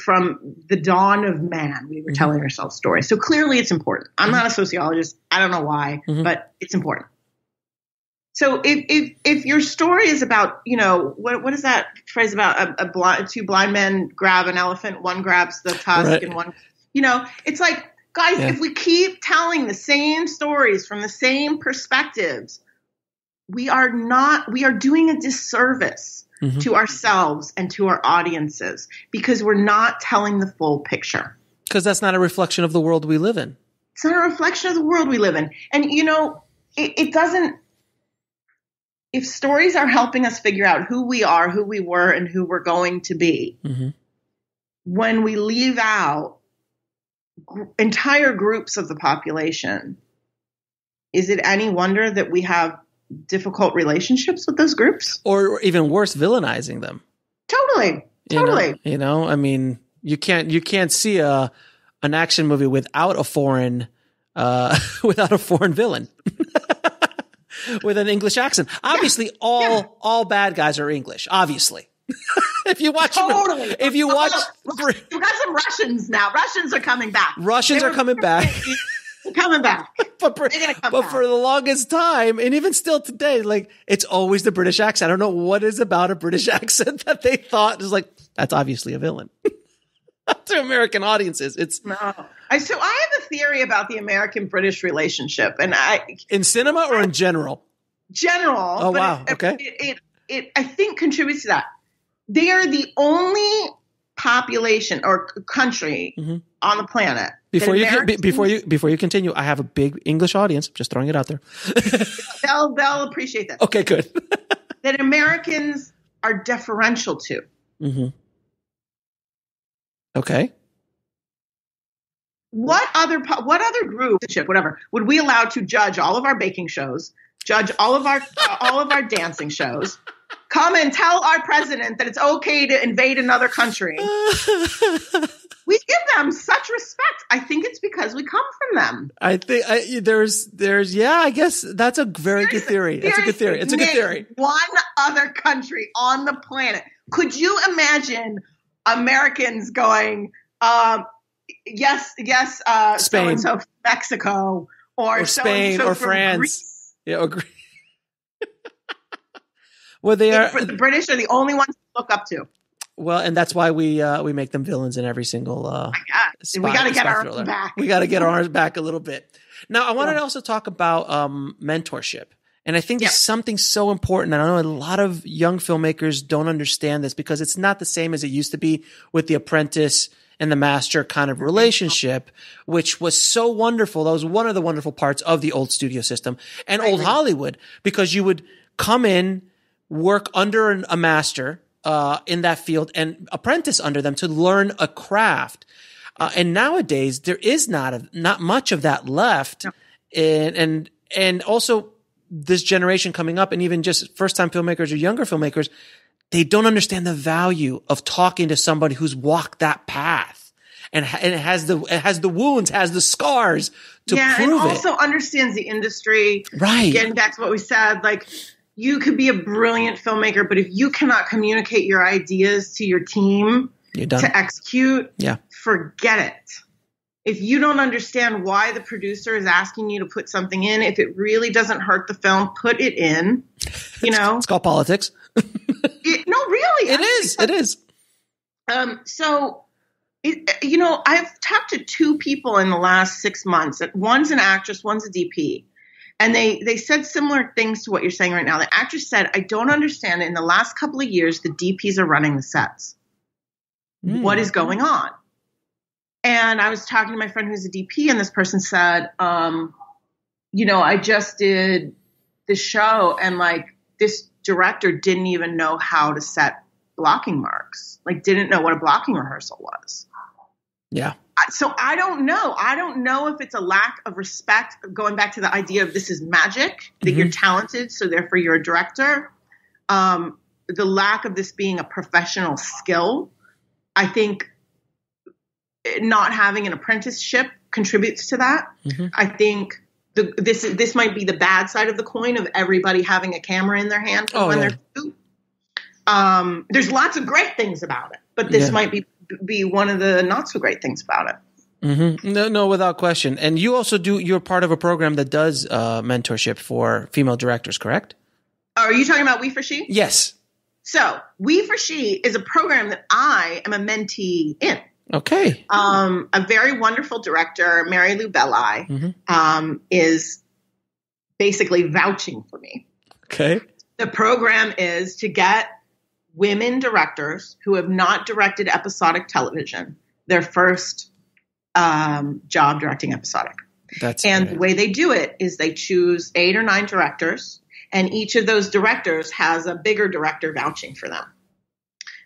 C: from the dawn of man. We were telling ourselves stories. So clearly it's important. I'm not a sociologist. I don't know why, but it's important. So if your story is about, you know, what is that phrase about two blind men grab an elephant, one grabs the tusk and one, you know, it's like, guys, if we keep telling the same stories from the same perspectives, we are doing a disservice to ourselves and to our audiences, because we're not telling the full picture.
A: Because that's not a reflection of the world we live in.
C: It's not a reflection of the world we live in. And, you know, it doesn't, if stories are helping us figure out who we are, who we were, and who we're going to be, when we leave out entire groups of the population, is it any wonder that we have difficult relationships with those groups?
A: Or even worse, villainizing them.
C: Totally.
A: You know, I mean, you can't see an action movie without a foreign villain. With an English accent. Obviously, all bad guys are English. Obviously, if you watch,
C: we've got some Russians now. Russians are coming back.
A: They're coming back. But for the longest time, and even still today, like, it's always the British accent. I don't know what is about a British accent that they thought is like, that's obviously a villain. To American audiences, it's no.
C: So I have a theory about the American-British relationship, and
A: in cinema or in general.
C: General.
A: Oh wow. Okay.
C: It I think contributes to that. They are the only population or country on the planet.
A: Before you continue, I have a big English audience. Just throwing it out there.
C: They'll appreciate that.
A: Okay, good.
C: That Americans are deferential to.
A: Okay.
C: What other group, whatever, would we allow to judge all of our baking shows, judge all of our dancing shows. Come and tell our president that it's okay to invade another country. We give them such respect. I think it's because we come from them.
A: I think I guess that's a very good theory. That's a good theory. It's a good theory.
C: One other country on the planet. Could you imagine Americans going, yes,
A: Spain.
C: So-and-so from Mexico or
A: Spain
C: so-and-so
A: or
C: from
A: France.
C: Greece.
A: Yeah, or Greece. Well,
C: The British are the only ones to look up to.
A: Well, and that's why we make them villains in every single
C: we got to get ours back.
A: We got to get ours back a little bit. Now, I wanted to also talk about mentorship. And I think there's something so important. And I know a lot of young filmmakers don't understand this because it's not the same as it used to be with the apprentice and the master kind of relationship, which was so wonderful. That was one of the wonderful parts of the old studio system and old Hollywood, because you would come in, work under a master in that field and apprentice under them to learn a craft. And nowadays there is not much of that left. No. And also this generation coming up, and even just first time filmmakers or younger filmmakers, they don't understand the value of talking to somebody who's walked that path and it has the wounds, has the scars to prove it.
C: And also understands the industry.
A: Right.
C: Getting back to what we said, like, you could be a brilliant filmmaker, but if you cannot communicate your ideas to your team to execute, forget it. If you don't understand why the producer is asking you to put something in, if it really doesn't hurt the film, put it in.
A: It's called politics.
C: No, really.
A: It is.
C: So, I've talked to two people in the last 6 months. One's an actress, one's a DP. And they said similar things to what you're saying right now. The actress said, I don't understand. In the last couple of years, the DPs are running the sets. What is going on? And I was talking to my friend who's a DP, and this person said, I just did this show, and like this director didn't even know how to set blocking marks, like didn't know what a blocking rehearsal was.
A: Yeah.
C: So I don't know. I don't know if it's a lack of respect, going back to the idea of this is magic, that you're talented, so therefore you're a director. The lack of this being a professional skill. I think not having an apprenticeship contributes to that. I think this might be the bad side of the coin of everybody having a camera in their hand when they're two. There's lots of great things about it, but this might be one of the not so great things about it.
A: No, without question. And you also you're part of a program that does mentorship for female directors, correct?
C: Are you talking about We for She?
A: Yes. So
C: We for She is a program that I am a mentee in.
A: Okay.
C: A very wonderful director, Mary Lou Belli, is basically vouching for me.
A: Okay.
C: The program is to get women directors who have not directed episodic television their first job directing episodic. The way they do it is they choose 8 or 9 directors, and each of those directors has a bigger director vouching for them.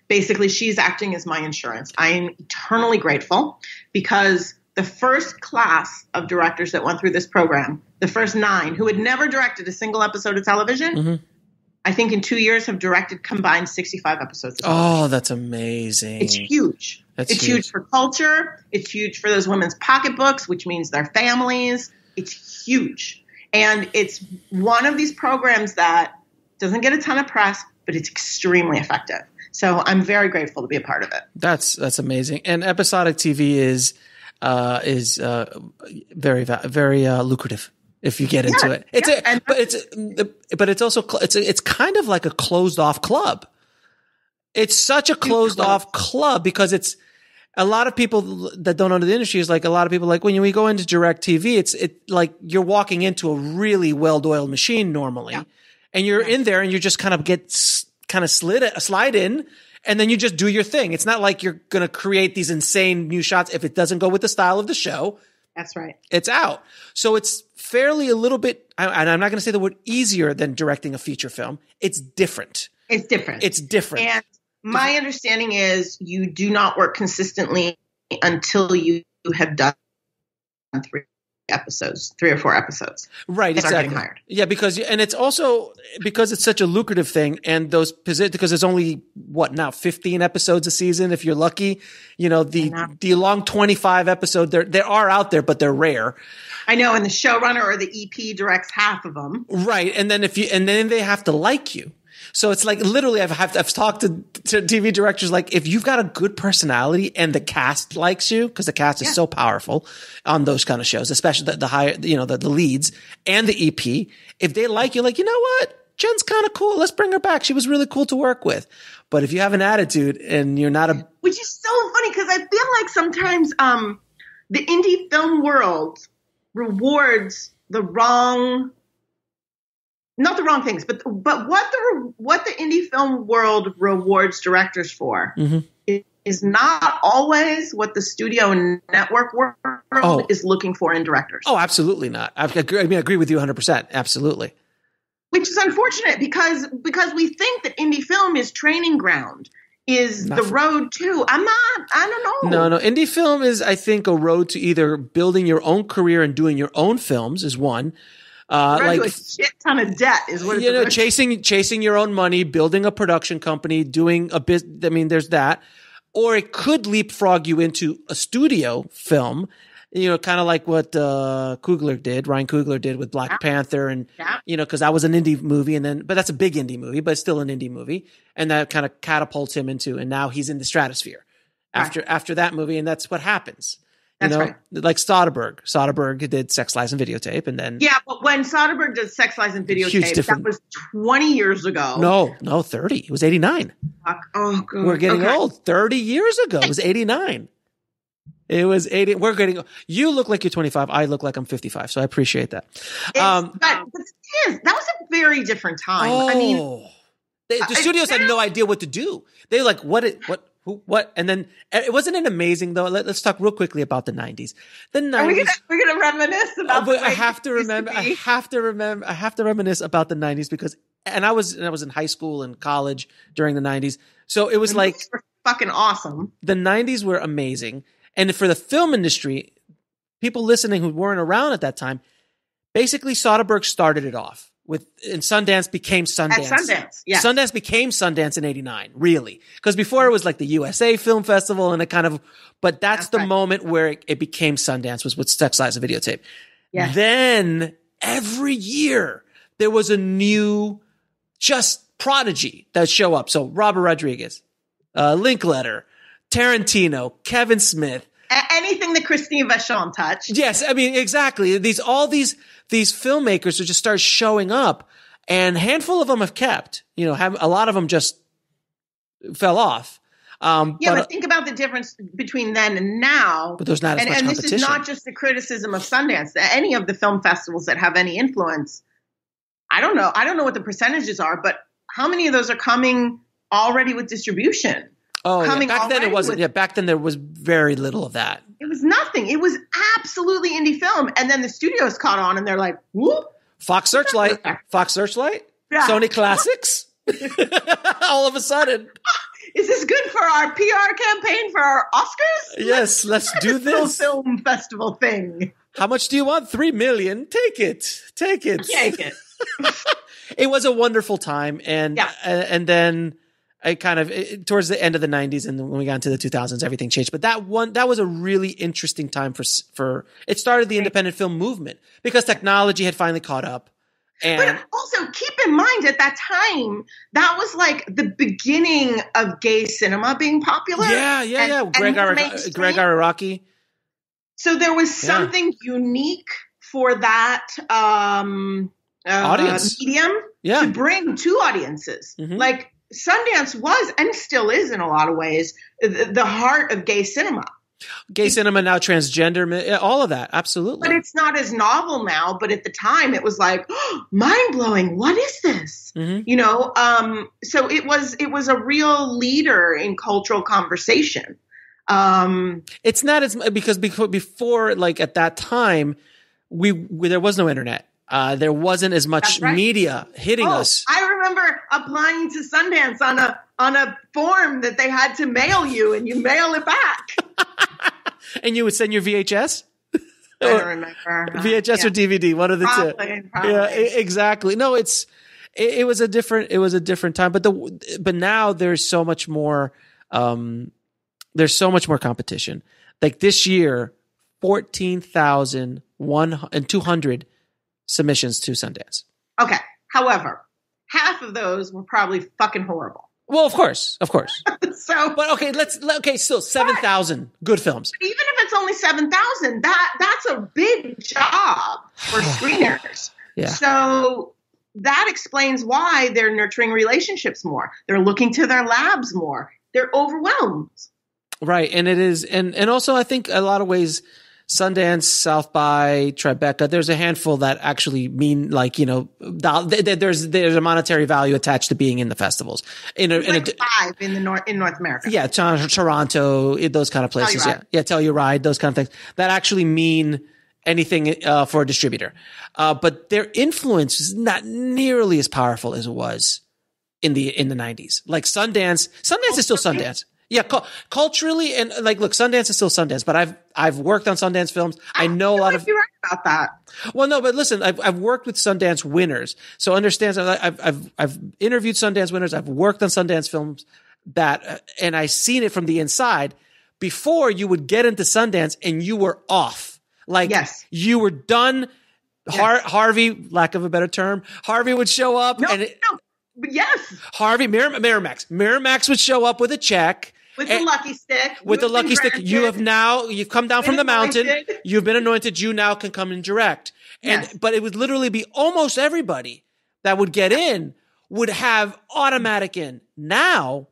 C: Basically, she's acting as my insurance. I am eternally grateful because the first class of directors that went through this program, the first 9 who had never directed a single episode of television, I think in 2 years have directed combined 65 episodes of television.
A: Oh, that's amazing.
C: It's huge. It's huge for culture. It's huge for those women's pocketbooks, which means their families. It's huge. And it's one of these programs that doesn't get a ton of press, but it's extremely effective. So I'm very grateful to be a part of it.
A: That's amazing. And episodic TV is very lucrative if you get into it. It's kind of like a closed off club. It's such a closed off club because it's a lot of people that don't know the industry is like a lot of people like when we go into direct TV, it's like you're walking into a really well-oiled machine normally, and you're in there and you just kind of slide in, and then you just do your thing. It's not like you're going to create these insane new shots. If it doesn't go with the style of the show,
C: that's right.
A: It's out. So it's fairly a little bit, and I'm not going to say the word easier than directing a feature film. It's different.
C: It's different. And my understanding is you do not work consistently until you have done 3 episodes, 3 or 4 episodes.
A: Right,
C: Start
A: exactly.
C: getting hired.
A: Yeah, because it's also because it's such a lucrative thing, and those positions, because there's only now 15 episodes a season if you're lucky. The long 25 episode there are out there, but they're rare.
C: I know, and the showrunner or the EP directs half of them.
A: Right, and then then they have to like you. So it's like literally I've talked to TV directors, like if you've got a good personality and the cast likes you, because the cast is so powerful on those kind of shows, especially the higher, the leads and the EP. If they like you, like, you know what? Jen's kind of cool. Let's bring her back. She was really cool to work with. But if you have an attitude and you're not
C: which is so funny, because I feel like sometimes the indie film world rewards not the wrong things, but what the indie film world rewards directors for is not always what the studio and network world is looking for in directors.
A: Oh, absolutely not. I agree with you 100%. Absolutely.
C: Which is unfortunate because we think that indie film is training ground, is the road to. I don't know.
A: No. Indie film is, I think, a road to either building your own career and doing your own films is one.
C: Like a shit ton of debt is what
A: chasing your own money, building a production company, doing a business. I mean, there's that, or it could leapfrog you into a studio film. Kind of like what Ryan Coogler did with Black Panther, and because that was an indie movie, but that's a big indie movie, but it's still an indie movie, and that kind of catapults him into, and now he's in the stratosphere after that movie, and that's what happens.
C: That's right.
A: Like Soderbergh. Soderbergh did Sex, Lies, and Videotape, and then
C: but when Soderbergh did Sex, Lies, and Videotape, that was 20 years ago.
A: No, 30. It was 89.
C: Oh, God.
A: We're getting old. 30 years ago, it was 89. It was 80. We're getting. You look like you're 25. I look like I'm 55. So I appreciate that.
C: But that was a very different time.
A: Oh,
C: I mean,
A: the studios had no idea what to do. They were like, what? And then wasn't it amazing though? Let's talk real quickly about the 90s. The 90s.
C: We're gonna reminisce about.
A: I have to reminisce about the 90s because, I was in high school and college during the 90s. So it was like
C: fucking awesome.
A: The 90s were amazing, and for the film industry, people listening who weren't around at that time, basically Soderbergh started it off. And Sundance became Sundance.
C: At Sundance, yeah.
A: Sundance became Sundance in 89, really. Because before it was like the USA Film Festival and but that's the moment where it became Sundance, was with Sex, Lies, and Videotape. Yeah. Then every year there was a new just prodigy that show up. So Robert Rodriguez, Linklater, Tarantino, Kevin Smith.
C: Anything that Christine Vachon touched.
A: Yes, I mean, exactly. All these filmmakers who just start showing up, and a handful of them have kept. A lot of them just fell off.
C: But think about the difference between then and now.
A: But there's not as much competition.
C: And this is not just the criticism of Sundance. Any of the film festivals that have any influence, I don't know. I don't know what the percentages are, but how many of those are coming already with distribution?
A: Oh, yeah. Back then it wasn't. Back then there was very little of that.
C: It was nothing. It was absolutely indie film, and then the studios caught on, and they're like, "Whoop!"
A: Fox Searchlight, yeah. Sony Classics. All of a sudden,
C: is this good for our PR campaign for our Oscars?
A: Yes, let's do this
C: film festival thing.
A: How much do you want? $3 million. Take it. It was a wonderful time, and then. Towards the end of the 90s and when we got into the 2000s, everything changed. But that was a really interesting time for it started the independent film movement because technology had finally caught up.
C: But also keep in mind at that time, that was like the beginning of gay cinema being popular.
A: Yeah. Greg Araki.
C: So there was something unique for that
A: audience
C: medium to bring to audiences. Mm-hmm. Like, Sundance was and still is in a lot of ways the heart of gay cinema.
A: Gay cinema, now transgender, all of that, absolutely.
C: But it's not as novel now. But at the time, it was like mind blowing. What is this? Mm-hmm. So it was a real leader in cultural conversation.
A: It's not as because before, like at that time, there was no internet. There wasn't as much media hitting us.
C: I remember applying to Sundance on a form that they had to mail you, and you mail it back.
A: And you would send your VHS?
C: I don't remember.
A: VHS or DVD, one of the two.
C: Probably.
A: Yeah, exactly. No, it was a different time, but now there's so much more competition. Like this year, 14,200 submissions to Sundance.
C: Okay. However, half of those were probably fucking horrible.
A: Well, of course.
C: So,
A: But still 7,000 good films.
C: Even if it's only 7,000, that's a big job for screeners.
A: Yeah.
C: So that explains why they're nurturing relationships more. They're looking to their labs more. They're overwhelmed.
A: Right. And it is, and also I think a lot of ways, Sundance, South by, Tribeca, there's a handful that actually mean like, there's a monetary value attached to being in the festivals.
C: Five in North America.
A: Yeah. Toronto, those kind of places. Yeah. Telluride, those kind of things that actually mean anything, for a distributor. But their influence is not nearly as powerful as it was in the 90s. Like Sundance is still Sundance. Yeah, culturally, and like, look, Sundance is still Sundance, but I've worked on Sundance films. I know a lot of.
C: You're right about that.
A: Well, no, but listen, I've worked with Sundance winners, so understand. I've interviewed Sundance winners. I've worked on Sundance films and I've seen it from the inside. Before you would get into Sundance and you were off, like you were done. Yes. Harvey, lack of a better term, Harvey would show up
C: Yes.
A: Harvey, Miramax would show up with a check.
C: With the lucky stick.
A: With the lucky stick. You've come down from the mountain. You've been anointed. You now can come and direct. But it would literally be almost everybody that would get in would have automatic in. Now,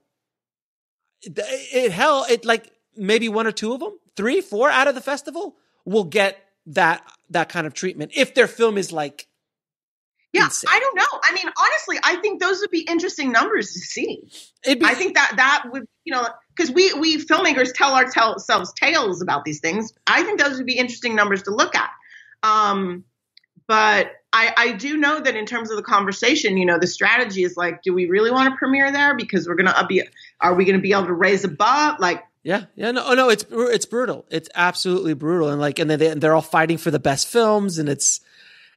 A: like maybe one or two of them, 3, 4 out of the festival will get that kind of treatment. If their film is like,
C: yeah, insane. I don't know. I mean, honestly, I think those would be interesting numbers to see. I think that would, because we filmmakers tell ourselves tales about these things. I think those would be interesting numbers to look at. But I do know that in terms of the conversation, the strategy is like, do we really want to premiere there? Because are we going to be able to raise a bar? Like,
A: yeah, no, it's brutal. It's absolutely brutal. And they're all fighting for the best films, and it's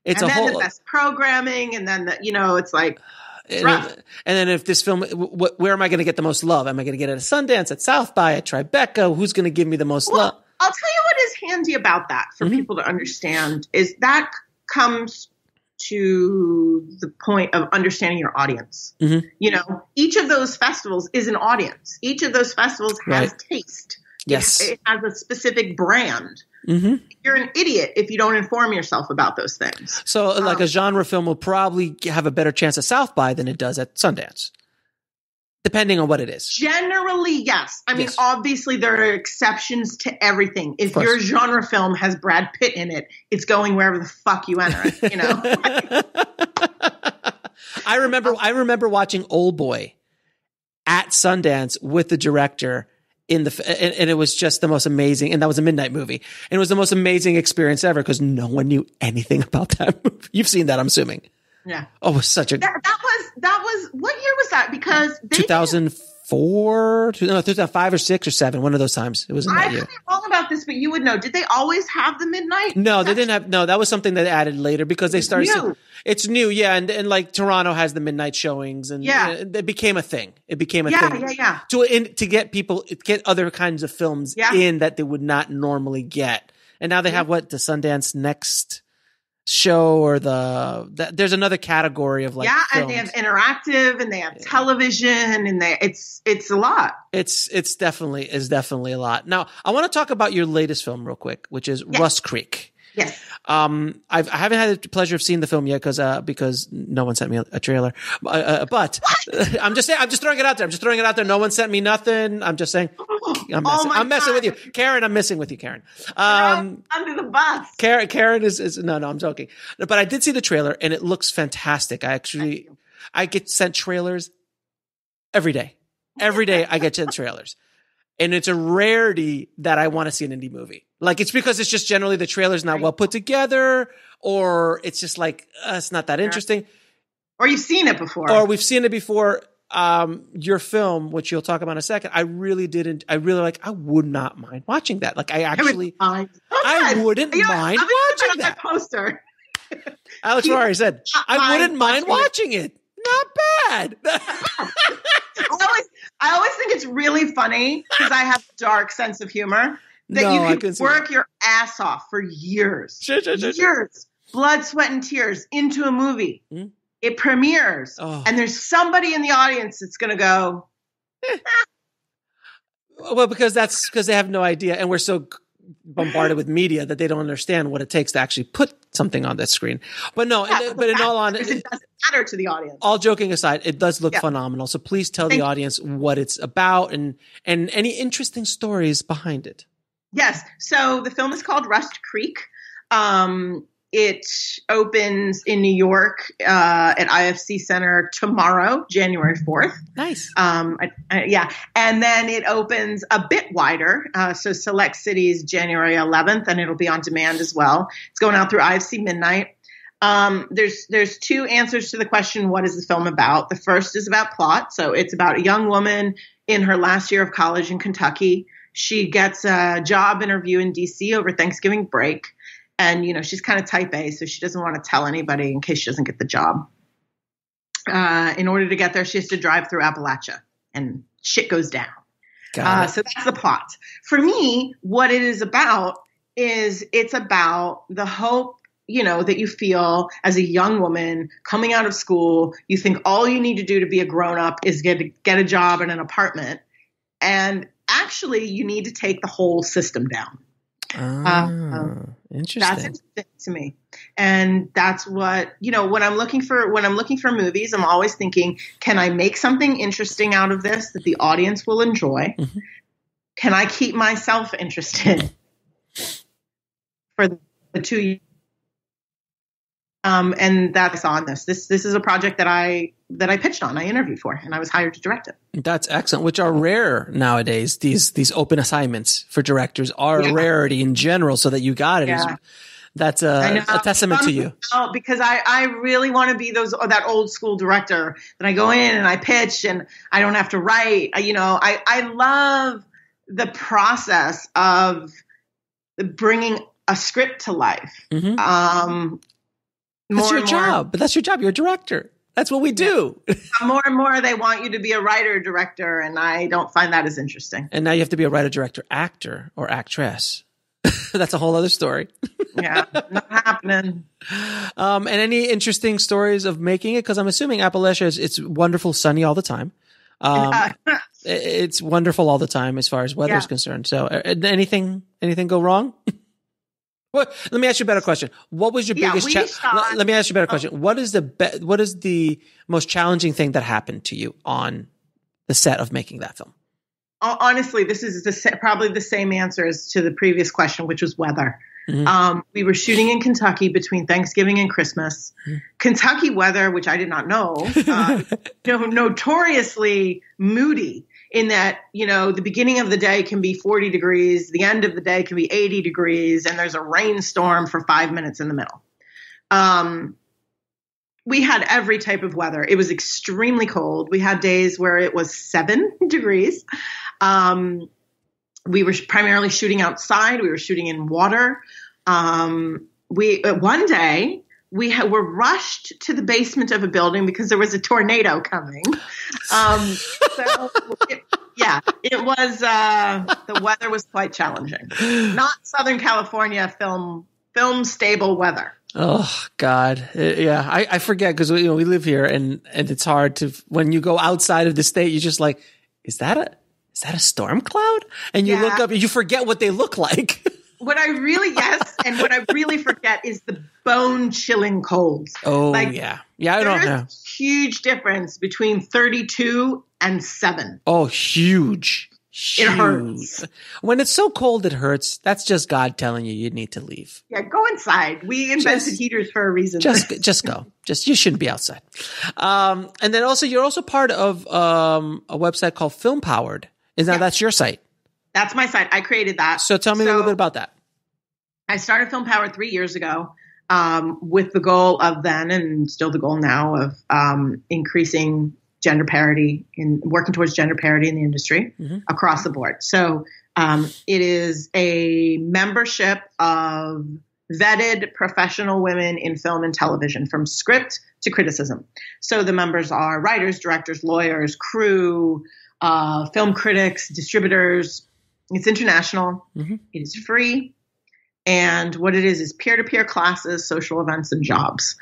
C: and then the best programming, and then it's like,
A: and then if this film, where am I going to get the most love? Am I going to get it at Sundance, at South by, at Tribeca? Who's going to give me the most love?
C: I'll tell you what is handy about that for people to understand is that comes to the point of understanding your audience. Each of those festivals is an audience. Each of those festivals has taste.
A: Yes.
C: It has a specific brand. You're an idiot if you don't inform yourself about those things.
A: So like a genre film will probably have a better chance at South by than it does at Sundance, depending on what it is.
C: Generally, yes. I mean, obviously there are exceptions to everything. If your genre film has Brad Pitt in it, it's going wherever the fuck you enter it,
A: I remember watching Old Boy at Sundance with the director and it was just the most amazing, and that was a midnight movie, and it was the most amazing experience ever because no one knew anything about that movie. You've seen that, I'm assuming.
C: Yeah.
A: Oh, it was such a.
C: That was what year was that? Because
A: 2004, 2005 or 6 or 7, one of those times. It was in that year.
C: I could be wrong about this, but you would know. Did they always have the midnight?
A: No, they didn't have. No, that was something that they added later because they started. It's new, yeah, and like Toronto has the midnight showings, and it became a thing. It became a thing.
C: Yeah.
A: To get other kinds of films in that they would not normally get, and now they have the Sundance Next show or there's another category of like films.
C: And they have interactive and they have television and it's a lot.
A: It's definitely a lot. Now I want to talk about your latest film real quick, which is Rust Creek.
C: Yes.
A: I haven't had the pleasure of seeing the film yet because no one sent me a trailer. But I'm just throwing it out there. No one sent me nothing. I'm just saying. I'm messing with you, Karen. I'm messing with you, Karen.
C: Under the bus.
A: Karen is no. I'm joking. But I did see the trailer and it looks fantastic. I get sent trailers every day. Every day I get sent trailers. And it's a rarity that I want to see an indie movie. Like, it's because it's just generally the trailer's not well put together, or it's just like, it's not that interesting.
C: Or you've seen it before.
A: Or we've seen it before. your film, which you'll talk about in a second, I would not mind watching that. Like I wouldn't mind watching that
C: poster.
A: Alex Ferrari said, I wouldn't mind watching it. Not bad.
C: I always think it's really funny because I have a dark sense of humor that you can work your ass off for years. Sure. Blood, sweat, and tears into a movie. Mm-hmm. It premieres, and there's somebody in the audience that's going to go,
A: Well, because they have no idea, and we're so bombarded with media that they don't understand what it takes to actually put something on that screen. But no, but in all honesty,
C: it doesn't matter to the audience.
A: All joking aside, it does look phenomenal. So please tell the audience what it's about and any interesting stories behind it.
C: Yes. So the film is called Rust Creek. It opens in New York at IFC Center tomorrow, January 4th.
A: Nice.
C: And then it opens a bit wider, so select cities January 11th, and it'll be on demand as well. It's going out through IFC Midnight. There's two answers to the question, what is the film about? The first is about plot. So it's about a young woman in her last year of college in Kentucky. She gets a job interview in DC over Thanksgiving break. And, she's kind of type A, so she doesn't want to tell anybody in case she doesn't get the job. In order to get there, she has to drive through Appalachia, and shit goes down. So that's the plot. For me, what it is about is it's about the hope, that you feel as a young woman coming out of school. You think all you need to do to be a grown-up is get a job in an apartment. And actually, you need to take the whole system down.
A: Interesting.
C: That's interesting to me. And that's what, when I'm looking for movies, I'm always thinking, can I make something interesting out of this that the audience will enjoy? Mm-hmm. Can I keep myself interested for the 2 years? And that's on this. This is a project that I pitched on, I interviewed for, and I was hired to direct it.
A: That's excellent, which are rare nowadays. These open assignments for directors are a rarity in general, so that you got it. Yeah. That's a testament to you.
C: Because I really want to be that old school director that I go in and I pitch and I don't have to write. I love the process of bringing a script to life.
A: Mm-hmm. That's your job. But that's your job. You're a director. That's what we do.
C: More and more, they want you to be a writer, director, and I don't find that as interesting.
A: And now you have to be a writer, director, actor, or actress. That's a whole other story.
C: Yeah, not happening.
A: And any interesting stories of making it? Because I'm assuming Appalachia it's wonderful, sunny all the time. It's wonderful all the time as far as weather is concerned. So anything go wrong? Well, let me ask you a better question. What was your biggest challenge? Let me ask you a better question. What is the most challenging thing that happened to you on the set of making that film?
C: Honestly, this is probably the same answer as to the previous question, which was weather. Mm-hmm. We were shooting in Kentucky between Thanksgiving and Christmas. Mm-hmm. Kentucky weather, which I did not know, notoriously moody. In that, the beginning of the day can be 40 degrees, the end of the day can be 80 degrees, and there's a rainstorm for 5 minutes in the middle. We had every type of weather. It was extremely cold. We had days where it was 7 degrees. We were primarily shooting outside. We were shooting in water. One day, we were rushed to the basement of a building because there was a tornado coming. It was, the weather was quite challenging. Not Southern California film stable weather.
A: Oh God. Yeah. I forget because, we live here and it's hard to, when you go outside of the state, you're just like, is that a storm cloud? And you look up and you forget what they look like.
C: What I really forget is the bone-chilling cold.
A: Oh, yeah. Yeah, I don't know.
C: There's a huge difference between 32 and 7.
A: Oh, huge.
C: It hurts.
A: When it's so cold, it hurts. That's just God telling you need to leave.
C: Yeah, go inside. We invented heaters for a reason.
A: Just go. You shouldn't be outside. And then also, you're also part of a website called Film Powered. That's your site?
C: That's my site. I created that.
A: So tell me a little bit about that.
C: I started Film Powered 3 years ago with the goal of then, and still the goal now, of increasing gender parity working towards gender parity in the industry across the board. So it is a membership of vetted professional women in film and television, from script to criticism. So the members are writers, directors, lawyers, crew, film critics, distributors. It's international. It is free. And what it is peer-to-peer classes, social events, and jobs.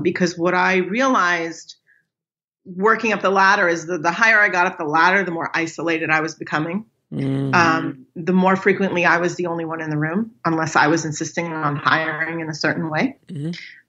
C: Because what I realized working up the ladder is the higher I got up the ladder, the more isolated I was becoming. The more frequently I was the only one in the room, unless I was insisting on hiring in a certain way.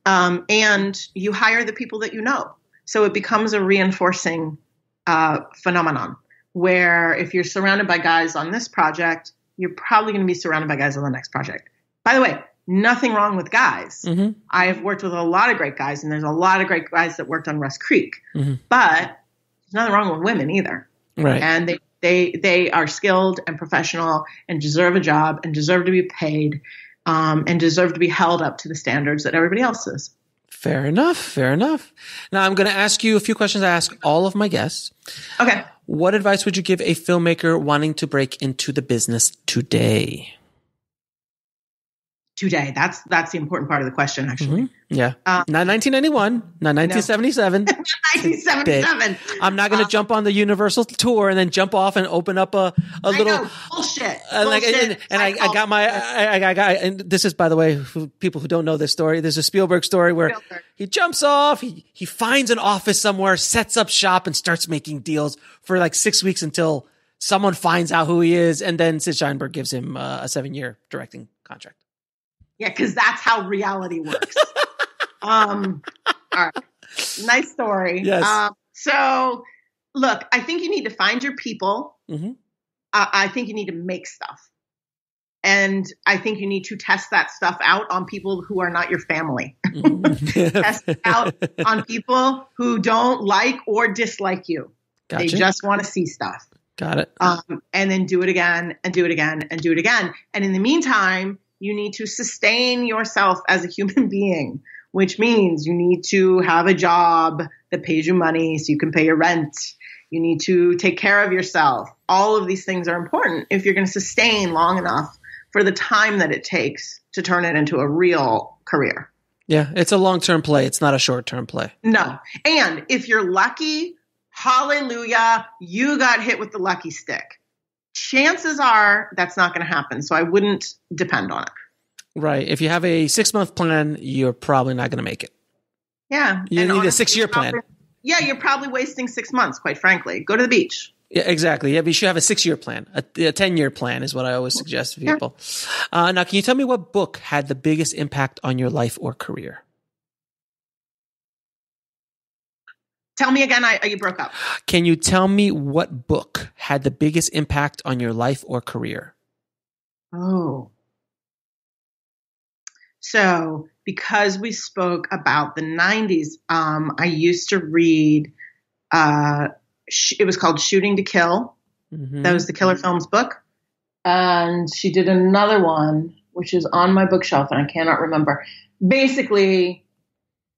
C: And you hire the people that you know. So it becomes a reinforcing phenomenon where if you're surrounded by guys on this project, you're probably going to be surrounded by guys on the next project. By the way, nothing wrong with guys. I have worked with a lot of great guys, and there's a lot of great guys that worked on Rust Creek. But there's nothing wrong with women either.
A: Right.
C: And they are skilled and professional and deserve a job and deserve to be paid and deserve to be held up to the standards that everybody else is.
A: Fair enough. Fair enough. Now I'm going to ask you a few questions I ask all of my guests.
C: Okay.
A: What advice would you give a filmmaker wanting to break into the business today?
C: Today. That's the important part of the question, actually.
A: Yeah. Not 1991, not 1977.
C: 1977.
A: I'm not going to jump on the Universal tour and then jump off and open up a little
C: know, bullshit.
A: And this is, by the way, for people who don't know this story, there's a Spielberg story where he jumps off, he finds an office somewhere, sets up shop, and starts making deals for like 6 weeks until someone finds out who he is, and then Sid Sheinberg gives him a 7-year directing contract.
C: Yeah, because that's how reality works. All right. Nice story.
A: Yes.
C: So, look, I think you need to find your people. I think you need to make stuff. And I think you need to test that stuff out on people who are not your family. Test it out on people who don't like or dislike you. Gotcha. They just want to see stuff.
A: Got it.
C: And then do it again and do it again and do it again. And in the meantime, you need to sustain yourself as a human being, which means you need to have a job that pays you money so you can pay your rent. You need to take care of yourself. All of these things are important if you're going to sustain long enough for the time that it takes to turn it into a real career.
A: Yeah, it's a long-term play. It's not a short-term play.
C: No. And if you're lucky, hallelujah, you got hit with the lucky stick. Chances are that's not going to happen. So I wouldn't depend on it.
A: Right. If you have a 6-month plan, you're probably not going to make it.
C: Yeah.
A: You need a 6-year plan.
C: Yeah. You're probably wasting 6 months, quite frankly. Go to the beach.
A: Yeah, exactly. Yeah, but you should have a 6-year plan. A 10-year plan is what I always suggest to people. Yeah. Now, can you tell me what book had the biggest impact on your life or career?
C: Tell me again, you broke up.
A: Can you tell me what book had the biggest impact on your life or career?
C: Oh. So because we spoke about the 90s, I used to read, it was called Shooting to Kill. That was the Killer Films book. And she did another one, which is on my bookshelf, and I cannot remember. Basically,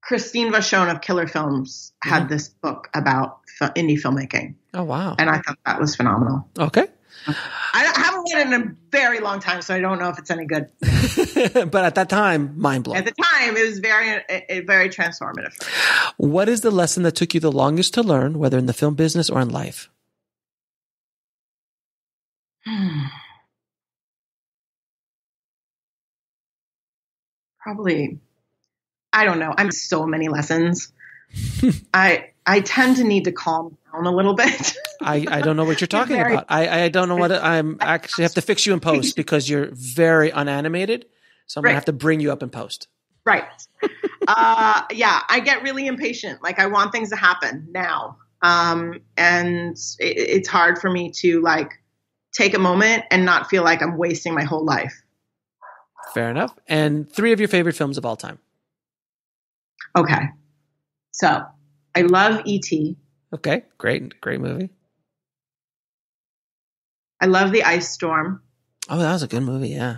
C: Christine Vachon of Killer Films had this book about indie filmmaking.
A: Oh, wow.
C: And I thought that was phenomenal.
A: Okay.
C: I haven't read it in a very long time, so I don't know if it's any good.
A: But at that time, mind-blowing.
C: At the time, it was very transformative.
A: What is the lesson that took you the longest to learn, whether in the film business or in life?
C: Probably, I don't know. I'm so many lessons. I tend to need to calm down a little bit.
A: I don't know what you're talking about. I don't know what I'm actually have to fix you in post because you're very unanimated. So I'm going to have to bring you up in post.
C: Right. Yeah, I get really impatient. Like I want things to happen now. And it's hard for me to like take a moment and not feel like I'm wasting my whole life.
A: Fair enough. And 3 of your favorite films of all time.
C: Okay. So I love E.T.
A: Okay. Great movie.
C: I love The Ice Storm.
A: Oh, that was a good movie. Yeah.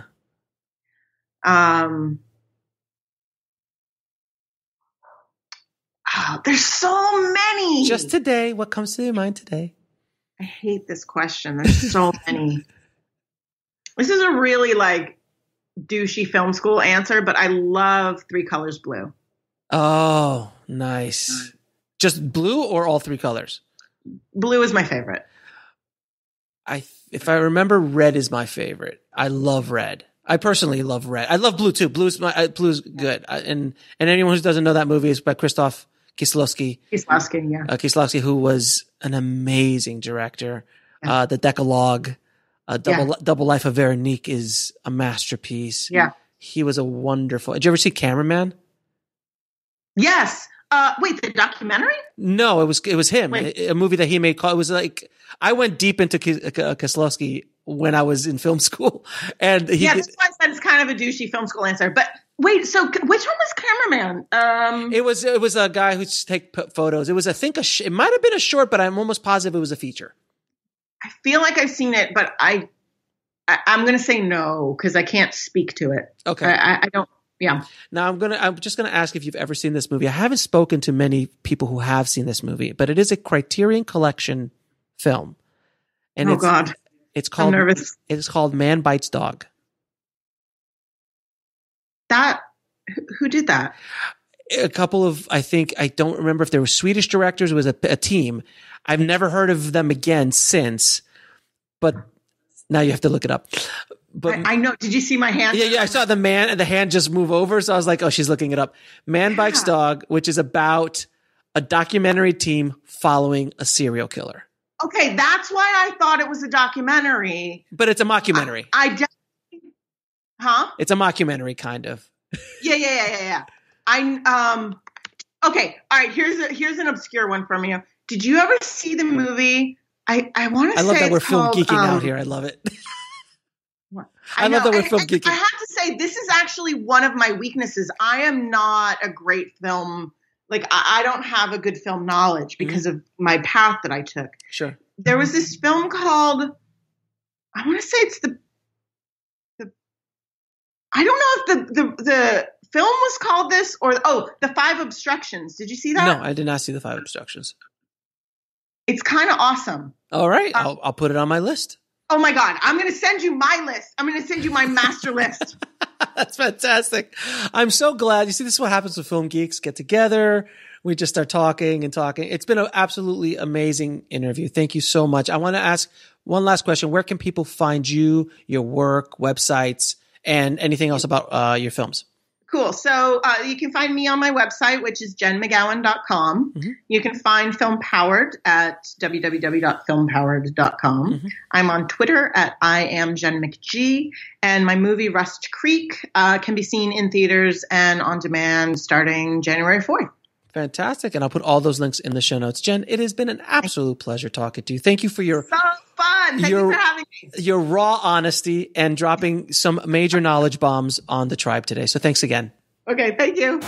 C: about? There's so many.
A: Just today. What comes to your mind today?
C: I hate this question. There's so many. This is a really like douchey film school answer, but I love Three Colors Blue.
A: Oh, nice. Just blue or all three colors?
C: Blue is my favorite.
A: If I remember, red is my favorite. I love red. I personally love red. I love blue too. Blue's good. And anyone who doesn't know that movie is by Krzysztof Kieslowski. Kieslowski, who was an amazing director. Yeah. The Decalogue, Double Life of Veronique is a masterpiece.
C: Yeah.
A: He was a wonderful. Did you ever see Cameraman?
C: Yes. Wait, the documentary?
A: No, it was him. A movie that he made. It was like, I went deep into Kieslowski when I was in film school, and that's why I said it's
C: kind of a douchey film school answer. But wait, so which one was Cameraman?
A: It was a guy who take photos. It was, I think, it might have been a short, but I'm almost positive it was a feature.
C: I feel like I've seen it, but I'm going to say no because I can't speak to it.
A: Okay,
C: I don't. Yeah.
A: Now I'm just gonna ask if you've ever seen this movie. I haven't spoken to many people who have seen this movie, but it is a Criterion Collection film. And it's called. I'm nervous. It's called Man Bites Dog.
C: Who did that?
A: A couple of, I don't remember if they were Swedish directors. It was a team. I've never heard of them again since, but now you have to look it up. But
C: I know. Did you see my hand?
A: Yeah. I saw the hand just move over. So I was like, oh, she's looking it up. Man Bites Dog, which is about a documentary team following a serial killer.
C: Okay. That's why I thought it was a documentary.
A: But it's a mockumentary.
C: It's
A: a mockumentary kind of.
C: Yeah. Okay. All right. Here's an obscure one from you. Did you ever see the movie? I want to say
A: I love that we're film geeking out here. I love it. I love that we're film geeking.
C: I have to say, this is actually one of my weaknesses. I am not a great film. Like, I don't have a good film knowledge because of my path that I took.
A: Sure.
C: There was this film called, I want to say it's the I don't know if the film was called this or, The Five Obstructions. Did you see that?
A: No, I did not see The Five Obstructions.
C: It's kind of awesome.
A: All right. I'll put it on my list.
C: Oh my God. I'm going to send you my list. I'm going to send you my master list.
A: That's fantastic. I'm so glad. You see, this is what happens when film geeks get together. We just start talking and talking. It's been an absolutely amazing interview. Thank you so much. I want to ask one last question. Where can people find you, your work, websites, and anything else about your films?
C: Cool. So you can find me on my website, which is jenmcgowan.com. Mm-hmm. You can find Film Powered at www.filmpowered.com. Mm-hmm. I'm on Twitter at I am Jen McG. And my movie Rust Creek can be seen in theaters and on demand starting January 4th.
A: Fantastic. And I'll put all those links in the show notes. Jen, it has been an absolute pleasure talking to you. Thank you for your...
C: So fun. Thank you for having me.
A: Your raw honesty and dropping some major knowledge bombs on the tribe today. So thanks again.
C: Okay, thank you.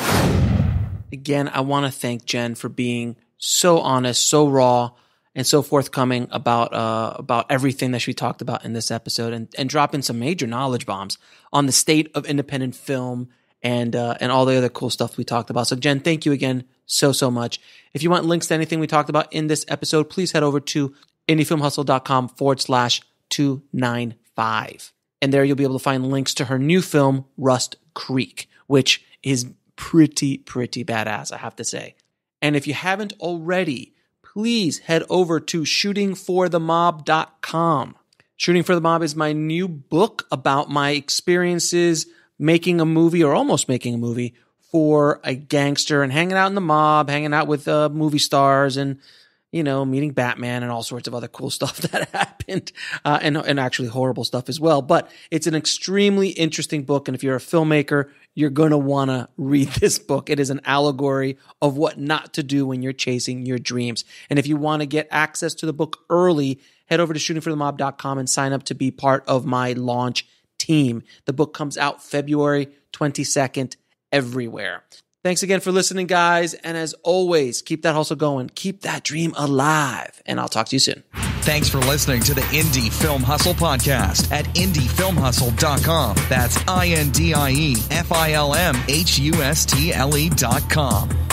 A: Again, I want to thank Jen for being so honest, so raw, and so forthcoming about everything that she talked about in this episode and dropping some major knowledge bombs on the state of independent film and all the other cool stuff we talked about. So Jen, thank you again so much. If you want links to anything we talked about in this episode, please head over to indiefilmhustle.com/295. And there you'll be able to find links to her new film, Rust Creek, which is pretty badass, I have to say. And if you haven't already, please head over to shootingforthemob.com. Shooting for the Mob is my new book about my experiences making a movie or almost making a movie for a gangster and hanging out in the mob, hanging out with movie stars and, you know, meeting Batman and all sorts of other cool stuff that happened and actually horrible stuff as well. But it's an extremely interesting book. And if you're a filmmaker, you're going to want to read this book. It is an allegory of what not to do when you're chasing your dreams. And if you want to get access to the book early, head over to shootingforthemob.com and sign up to be part of my launch team. The book comes out February 22nd everywhere. Thanks again for listening, guys. And as always, keep that hustle going. Keep that dream alive. And I'll talk to you soon.
B: Thanks for listening to the Indie Film Hustle podcast at indiefilmhustle.com. That's INDIEFILMHUSTLE.com.